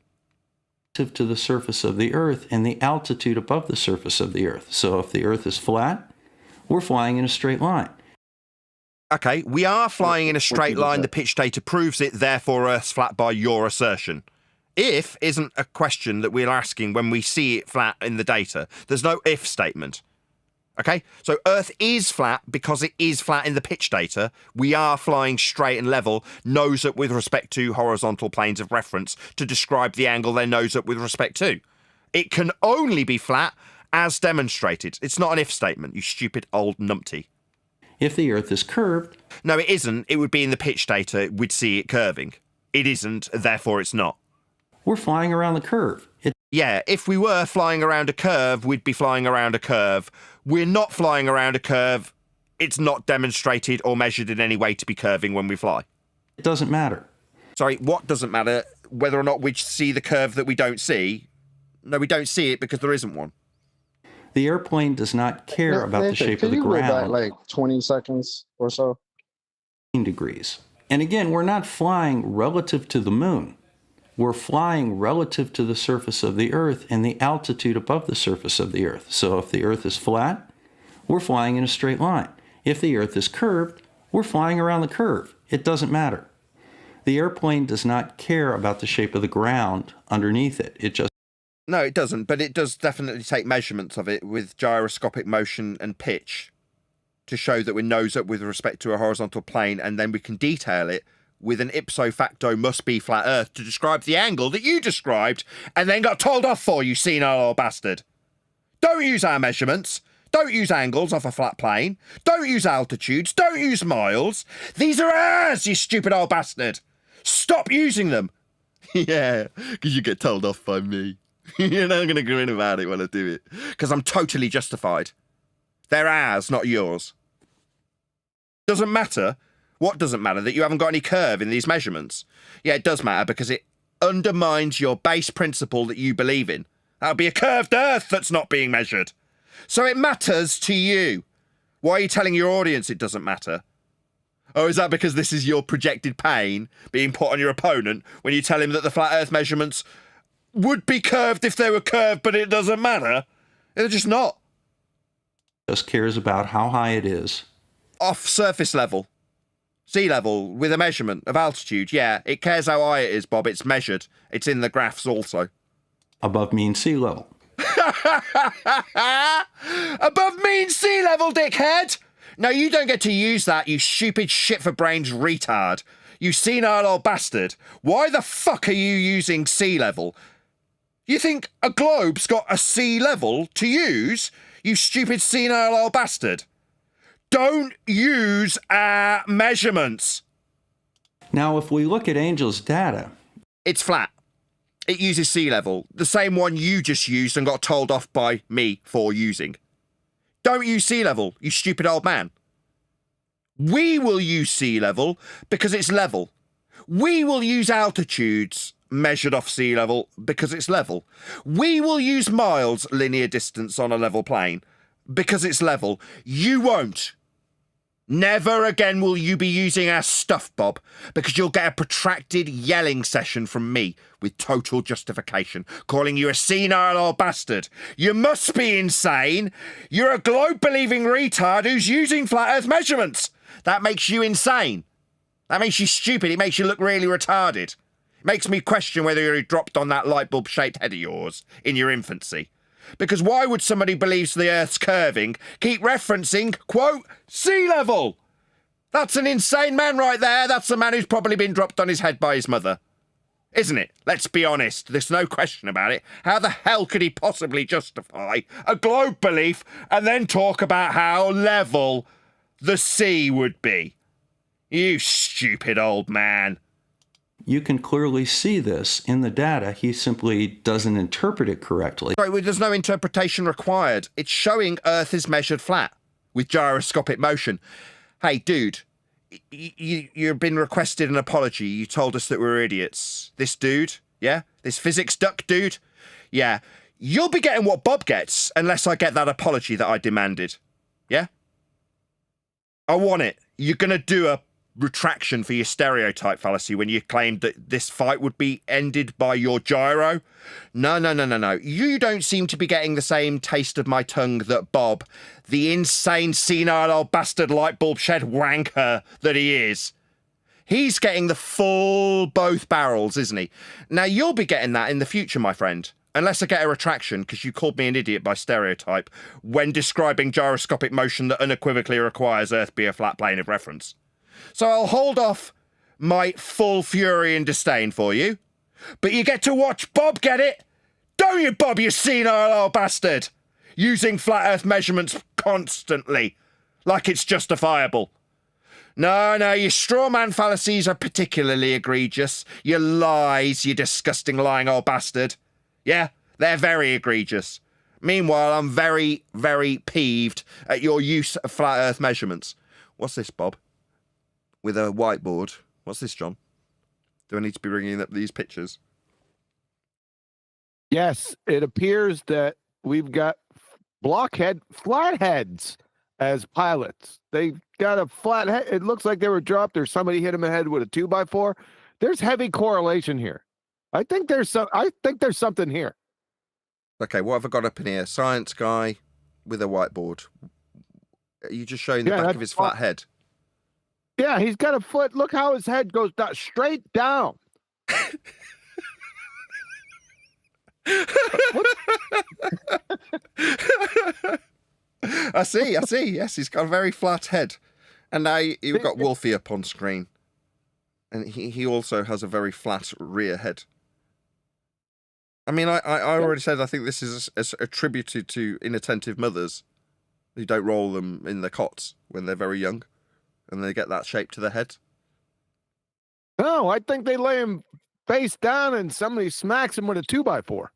To the surface of the Earth and the altitude above the surface of the Earth. So if the Earth is flat, we're flying in a straight line. Okay, we are flying in a straight line. The pitch data proves it, therefore Earth's flat by your assertion. If isn't a question that we're asking when we see it flat in the data. There's no if statement. Okay, so Earth is flat because it is flat in the pitch data. We are flying straight and level, nose up with respect to horizontal planes of reference to describe the angle they're nose up with respect to. It can only be flat as demonstrated. It's not an if statement, you stupid old numpty. If the Earth is curved... No, it isn't. It would be in the pitch data. We'd see it curving. It isn't, therefore it's not. We're flying around the curve. Yeah, if we were flying around a curve, we'd be flying around a curve. We're not flying around a curve. It's not demonstrated or measured in any way to be curving when we fly. It doesn't matter. Sorry, what doesn't matter? Whether or not we see the curve that we don't see? No, we don't see it because there isn't one. The airplane does not care about the shape of the ground. Can you go back like 20 seconds or so? Degrees. And again, we're not flying relative to the moon. We're flying relative to the surface of the Earth and the altitude above the surface of the Earth. So if the Earth is flat, we're flying in a straight line. If the Earth is curved, we're flying around the curve. It doesn't matter. The airplane does not care about the shape of the ground underneath it. It just... No, it doesn't, but it does definitely take measurements of it with gyroscopic motion and pitch to show that we're nose up with respect to a horizontal plane, and then we can detail it with an ipso facto must be flat Earth to describe the angle that you described and then got told off for, you senile old bastard. Don't use our measurements. Don't use angles off a flat plane. Don't use altitudes. Don't use miles. These are ours, you stupid old bastard. Stop using them. Yeah, because you get told off by me. You're not going to grin about it when I do it. Because I'm totally justified. They're ours, not yours. Doesn't matter. What doesn't matter? That you haven't got any curve in these measurements. Yeah, it does matter because it undermines your base principle that you believe in. That'll be a curved Earth that's not being measured. So it matters to you. Why are you telling your audience it doesn't matter? Oh, is that because this is your projected pain being put on your opponent when you tell him that the flat Earth measurements would be curved if they were curved, but it doesn't matter? They're just not. Just cares about how high it is. Off surface level. Sea level with a measurement of altitude. Yeah, it cares how high it is, Bob. It's measured. It's in the graphs also. Above mean sea level. Above mean sea level, dickhead! No, you don't get to use that, you stupid shit for brains retard. You senile old bastard. Why the fuck are you using sea level? You think a globe's got a sea level to use? You stupid senile old bastard. Don't use our measurements. Now, if we look at Angel's data... It's flat. It uses sea level. The same one you just used and got told off by me for using. Don't use sea level, you stupid old man. We will use sea level because it's level. We will use altitudes measured off sea level because it's level. We will use miles, linear distance on a level plane, because it's level. You won't. Never again will you be using our stuff, Bob, because you'll get a protracted yelling session from me with total justification, calling you a senile old bastard. You must be insane. You're a globe-believing retard who's using flat Earth measurements. That makes you insane. That makes you stupid. It makes you look really retarded. It makes me question whether you dropped on that light bulb-shaped head of yours in your infancy. Because why would somebody who believes the Earth's curving keep referencing, quote, sea level? That's an insane man right there. That's the man who's probably been dropped on his head by his mother. Isn't it? Let's be honest. There's no question about it. How the hell could he possibly justify a globe belief and then talk about how level the sea would be? You stupid old man. You can clearly see this in the data. He simply doesn't interpret it correctly. Sorry, well, there's no interpretation required. It's showing Earth is measured flat with gyroscopic motion. Hey, dude, you've been requested an apology. You told us that we're idiots. This dude, yeah? This Physicsduck dude, yeah. You'll be getting what Bob gets unless I get that apology that I demanded. Yeah? I want it. You're going to do a retraction for your stereotype fallacy when you claimed that this fight would be ended by your gyro. No. You don't seem to be getting the same taste of my tongue that Bob, the insane senile old bastard light bulb shed wanker that he is. He's getting the full both barrels, isn't he? Now you'll be getting that in the future, my friend. Unless I get a retraction because you called me an idiot by stereotype when describing gyroscopic motion that unequivocally requires Earth be a flat plane of reference. So I'll hold off my full fury and disdain for you. But you get to watch Bob get it. Don't you, Bob, you senile old bastard? Using flat Earth measurements constantly. Like it's justifiable. No, your straw man fallacies are particularly egregious. Your lies, you disgusting lying old bastard. Yeah, they're very egregious. Meanwhile, I'm very, very peeved at your use of flat Earth measurements. What's this, Bob? With a whiteboard. What's this, John? Do I need to be bringing up these pictures? Yes, it appears that we've got flatheads as pilots. They got a flat head. It looks like they were dropped or somebody hit them in the head with a 2x4. There's heavy correlation here. I think there's something here. Okay, what have I got up in here? Science guy with a whiteboard. Are you just showing the back of his flat head? Yeah, he's got a foot. Look how his head goes down, straight down. What I see. Yes, he's got a very flat head. And now you've got Wolfie up on screen. And he also has a very flat rear head. I mean, I already said I think this is attributed to inattentive mothers who don't roll them in their cots when they're very young. And they get that shape to their head. No, I think they lay him face down and somebody smacks him with a 2x4.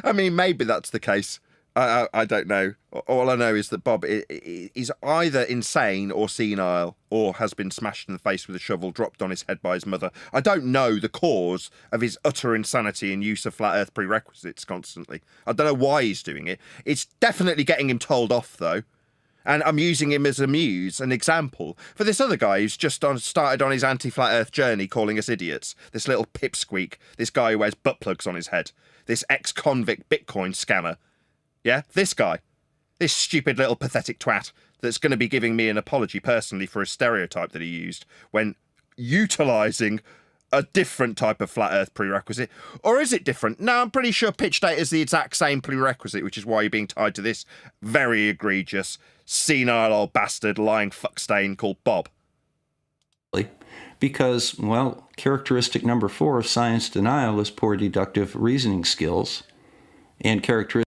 I mean, maybe that's the case. I don't know. All I know is that Bob is either insane or senile or has been smashed in the face with a shovel dropped on his head by his mother. I don't know the cause of his utter insanity and use of flat earth prerequisites constantly. I don't know why he's doing it. It's definitely getting him told off, though. And I'm using him as a muse, an example, for this other guy who's just started on his anti-flat earth journey calling us idiots. This little pipsqueak, this guy who wears butt plugs on his head, this ex-convict Bitcoin scammer. Yeah, this guy. This stupid little pathetic twat that's going to be giving me an apology personally for a stereotype that he used when utilising a different type of flat earth prerequisite. Or is it different? No, I'm pretty sure pitch data is the exact same prerequisite, which is why you're being tied to this very egregious, senile old bastard lying fuckstain called Bob. Because, well, characteristic number 4 of science denial is poor deductive reasoning skills. And characteristic...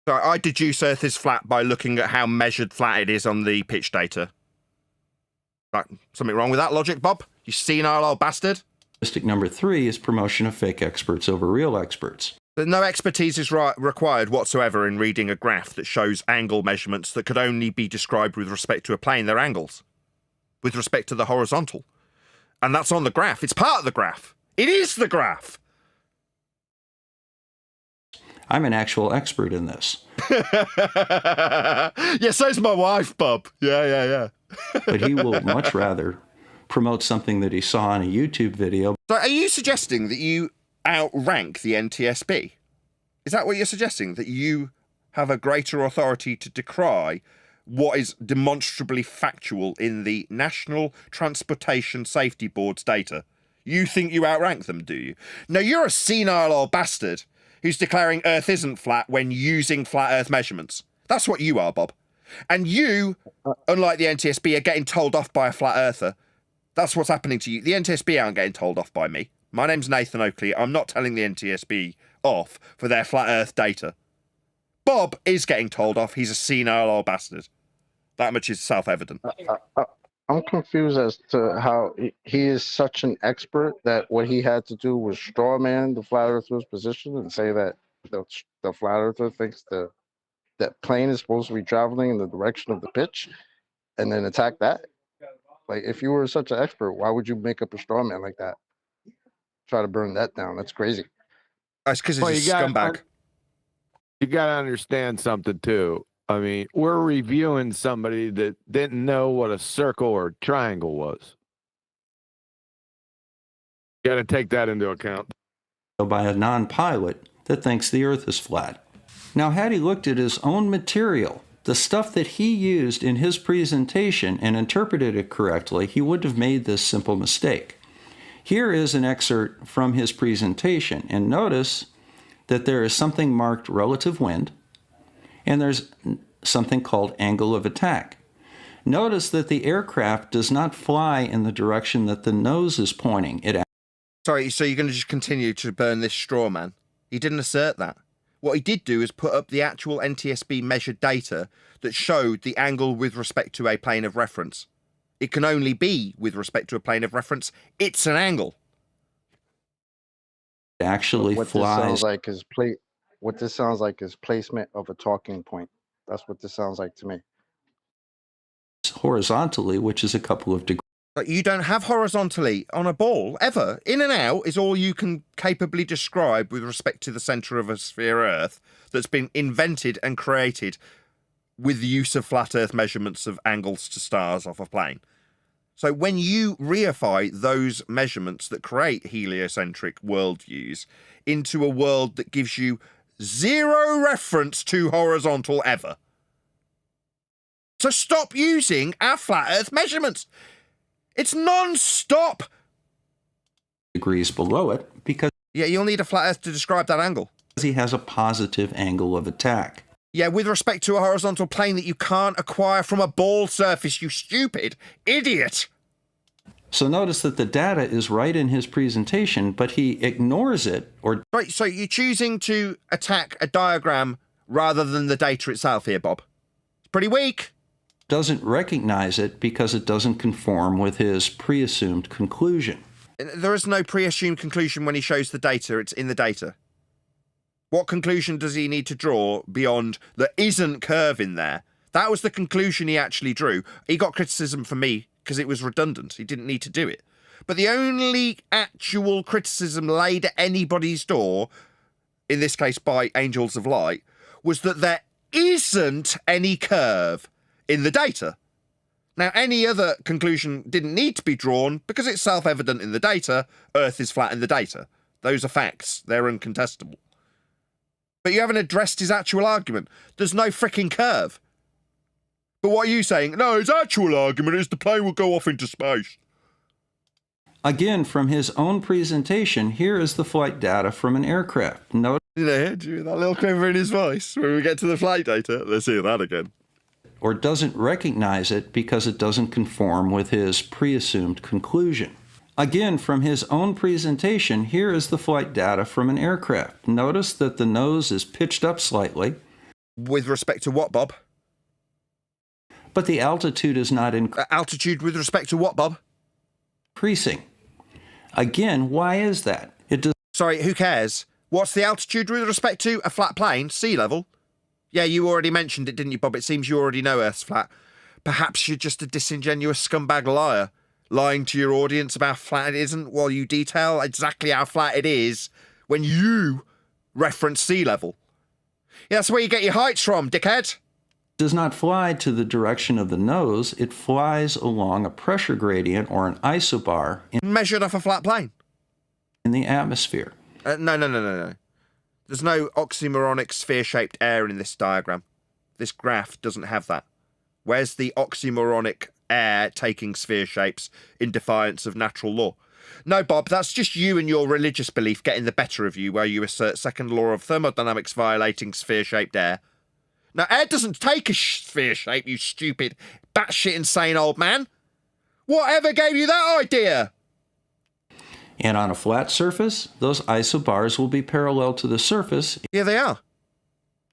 So I deduce Earth is flat by looking at how measured flat it is on the pitch data. Right, something wrong with that logic, Bob? You senile old bastard? Characteristic number 3 is promotion of fake experts over real experts. But no expertise is required whatsoever in reading a graph that shows angle measurements that could only be described with respect to a plane, their angles. With respect to the horizontal. And that's on the graph. It's part of the graph. It is the graph. I'm an actual expert in this. Yeah, so's my wife, Bob. Yeah. But he will much rather promote something that he saw in a YouTube video. So are you suggesting that you outrank the NTSB? Is that what you're suggesting? That you have a greater authority to decry what is demonstrably factual in the National Transportation Safety Board's data? You think you outrank them, do you? No, you're a senile old bastard who's declaring Earth isn't flat when using flat Earth measurements. That's what you are, Bob. And you, unlike the NTSB, are getting told off by a flat earther. That's what's happening to you. The NTSB aren't getting told off by me. My name's Nathan Oakley. I'm not telling the NTSB off for their flat Earth data. Bob is getting told off. He's a senile old bastard. That much is self-evident. I'm confused as to how he is such an expert that what he had to do was straw man the flat earther's position and say that the flat earther thinks that plane is supposed to be traveling in the direction of the pitch and then attack that. Like, if you were such an expert, why would you make up a straw man like that? Try to burn that down. That's crazy. That's because he's a scumbag. You got to understand something, too. I mean, we're reviewing somebody that didn't know what a circle or triangle was. You got to take that into account. By a non-pilot that thinks the Earth is flat. Now, had he looked at his own material, the stuff that he used in his presentation, and interpreted it correctly, he wouldn't have made this simple mistake. Here is an excerpt from his presentation, and notice that there is something marked relative wind, and there's something called angle of attack. Notice that the aircraft does not fly in the direction that the nose is pointing. Sorry, so you're going to just continue to burn this straw man? He didn't assert that. What he did do is put up the actual NTSB measured data that showed the angle with respect to a plane of reference. It can only be with respect to a plane of reference. It's an angle. It actually what flies. What this sounds like is placement of a talking point. That's what this sounds like to me. Horizontally, which is a couple of degrees. But you don't have horizontally on a ball, ever. In and out is all you can capably describe with respect to the centre of a sphere Earth that's been invented and created with the use of flat Earth measurements of angles to stars off a plane. So when you reify those measurements that create heliocentric worldviews into a world that gives you zero reference to horizontal ever. So stop using our flat Earth measurements. It's non-stop. Degrees below it because... Yeah, you'll need a flat Earth to describe that angle. He has a positive angle of attack. Yeah, with respect to a horizontal plane that you can't acquire from a ball surface, you stupid idiot. So notice that the data is right in his presentation, but he ignores it or... Right, so you're choosing to attack a diagram rather than the data itself here, Bob. It's pretty weak. Doesn't recognize it because it doesn't conform with his pre-assumed conclusion. There is no pre-assumed conclusion when he shows the data. It's in the data. What conclusion does he need to draw beyond there isn't curve in there? That was the conclusion he actually drew. He got criticism from me because it was redundant. He didn't need to do it. But the only actual criticism laid at anybody's door, in this case by Angels of Light, was that there isn't any curve in the data. Now, any other conclusion didn't need to be drawn because it's self-evident in the data. Earth is flat in the data. Those are facts. They're incontestable. But you haven't addressed his actual argument. There's no fricking curve. But what are you saying? No, his actual argument is the plane will go off into space. Again, from his own presentation, here is the flight data from an aircraft. Note do you hear that little quiver in his voice when we get to the flight data? Let's hear that again. Or doesn't recognize it because it doesn't conform with his pre-assumed conclusion. Again, from his own presentation, here is the flight data from an aircraft. Notice that the nose is pitched up slightly. With respect to what, Bob? But the altitude is not altitude with respect to what, Bob? Increasing. Again, why is that? It does. Sorry, who cares? What's the altitude with respect to a flat plane, sea level? Yeah, you already mentioned it, didn't you, Bob? It seems you already know Earth's flat. Perhaps you're just a disingenuous scumbag liar, lying to your audience about how flat it isn't while you detail exactly how flat it is when you reference sea level. Yeah, that's where you get your heights from, dickhead. Does not fly to the direction of the nose. It flies along a pressure gradient or an isobar measured off a flat plane in the atmosphere. No. There's no oxymoronic sphere-shaped air in this diagram. This graph doesn't have that. Where's the oxymoronic air taking sphere shapes in defiance of natural law? No, Bob, that's just you and your religious belief getting the better of you, where you assert second law of thermodynamics violating sphere-shaped air. Now, air doesn't take a sphere shape, you stupid, batshit insane old man. Whatever gave you that idea? And on a flat surface, those isobars will be parallel to the surface. Yeah, they are.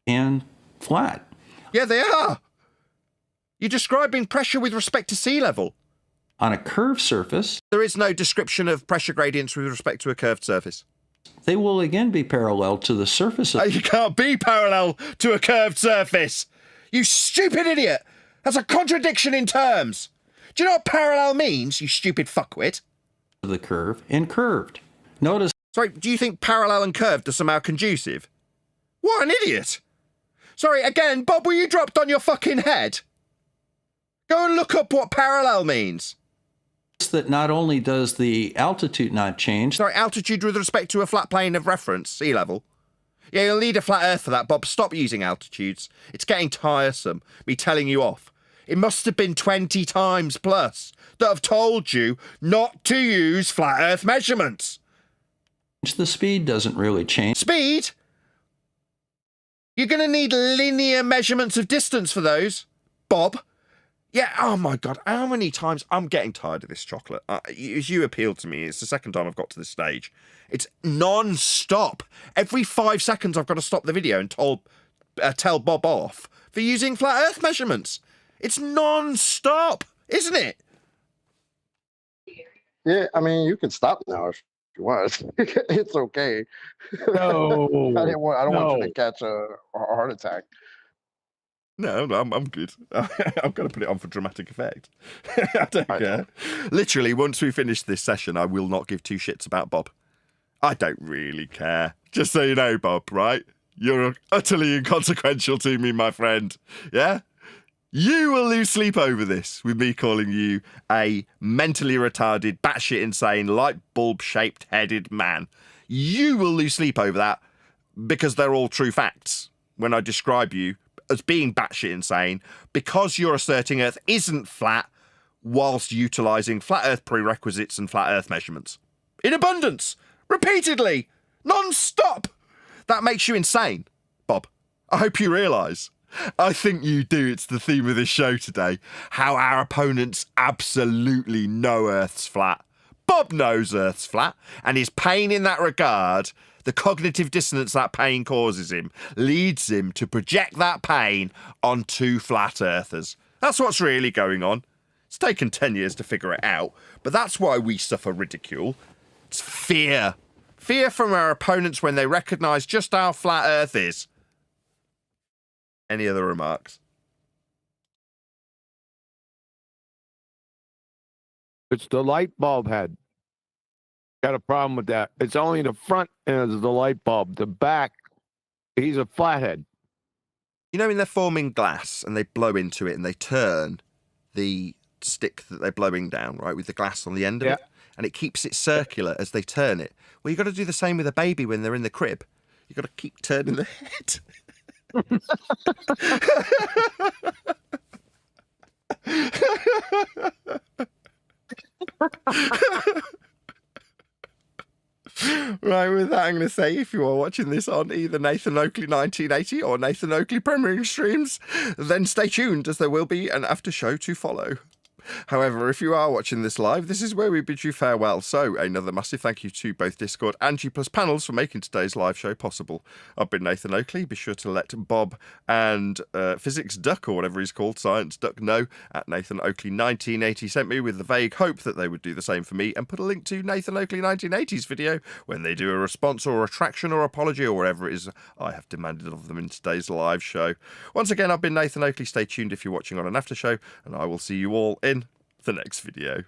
And flat. Yeah, they are. You're describing pressure with respect to sea level. On a curved surface, there is no description of pressure gradients with respect to a curved surface. They will again be parallel to the surface of... You can't be parallel to a curved surface. You stupid idiot. That's a contradiction in terms. Do you know what parallel means, you stupid fuckwit? The curve and curved. Notice... Sorry, do you think parallel and curved are somehow conducive? What an idiot. Sorry, again, Bob, were you dropped on your fucking head? Go and look up what parallel means. That not only does the altitude not change... Sorry, altitude with respect to a flat plane of reference, sea level. Yeah, you'll need a flat Earth for that, Bob. Stop using altitudes. It's getting tiresome, me telling you off. It must have been 20 times plus that I've told you not to use flat Earth measurements. The speed doesn't really change. Speed? You're going to need linear measurements of distance for those, Bob. Yeah, oh my God, how many times... I'm getting tired of this chocolate. As you appealed to me, it's the second time I've got to this stage. It's non-stop. Every 5 seconds I've got to stop the video and tell Bob off for using flat Earth measurements. It's non-stop, isn't it? Yeah, I mean, you can stop now if you want. It's okay. No, I don't want you to catch a heart attack. No, I'm good. I'm going to put it on for dramatic effect. I don't care. Literally, once we finish this session, I will not give two shits about Bob. I don't really care. Just so you know, Bob, right? You're utterly inconsequential to me, my friend. Yeah? You will lose sleep over this, with me calling you a mentally retarded, batshit insane, light bulb-shaped headed man. You will lose sleep over that because they're all true facts when I describe you as being batshit insane because you're asserting Earth isn't flat whilst utilising flat Earth prerequisites and flat Earth measurements. In abundance! Repeatedly! Non-stop! That makes you insane, Bob. I hope you realise. I think you do. It's the theme of this show today. How our opponents absolutely know Earth's flat. Bob knows Earth's flat, and his pain in that regard, the cognitive dissonance that pain causes him, leads him to project that pain onto flat earthers. That's what's really going on. It's taken 10 years to figure it out, but that's why we suffer ridicule. It's fear. Fear from our opponents when they recognise just how flat Earth is. Any other remarks? It's the light bulb head. Got a problem with that. It's only the front is the light bulb. The back, he's a flathead. You know when they're forming glass and they blow into it and they turn the stick that they're blowing down, right, with the glass on the end of it, and it keeps it circular as they turn it. Well, you've got to do the same with a baby when they're in the crib. You've got to keep turning the head. Right, with that, I'm going to say, if you are watching this on either Nathan Oakley 1980 or Nathan Oakley Premiering Streams, then stay tuned, as there will be an after show to follow. However, if you are watching this live, this is where we bid you farewell. So, another massive thank you to both Discord and G+ panels for making today's live show possible. I've been Nathan Oakley. Be sure to let Bob and Physicsduck, or whatever he's called, Scientism, know at Nathan Oakley 1980 sent me, with the vague hope that they would do the same for me, and put a link to Nathan Oakley 1980's video when they do a response or retraction or apology or whatever it is I have demanded of them in today's live show. Once again, I've been Nathan Oakley. Stay tuned if you're watching on an after show, and I will see you all in the next video.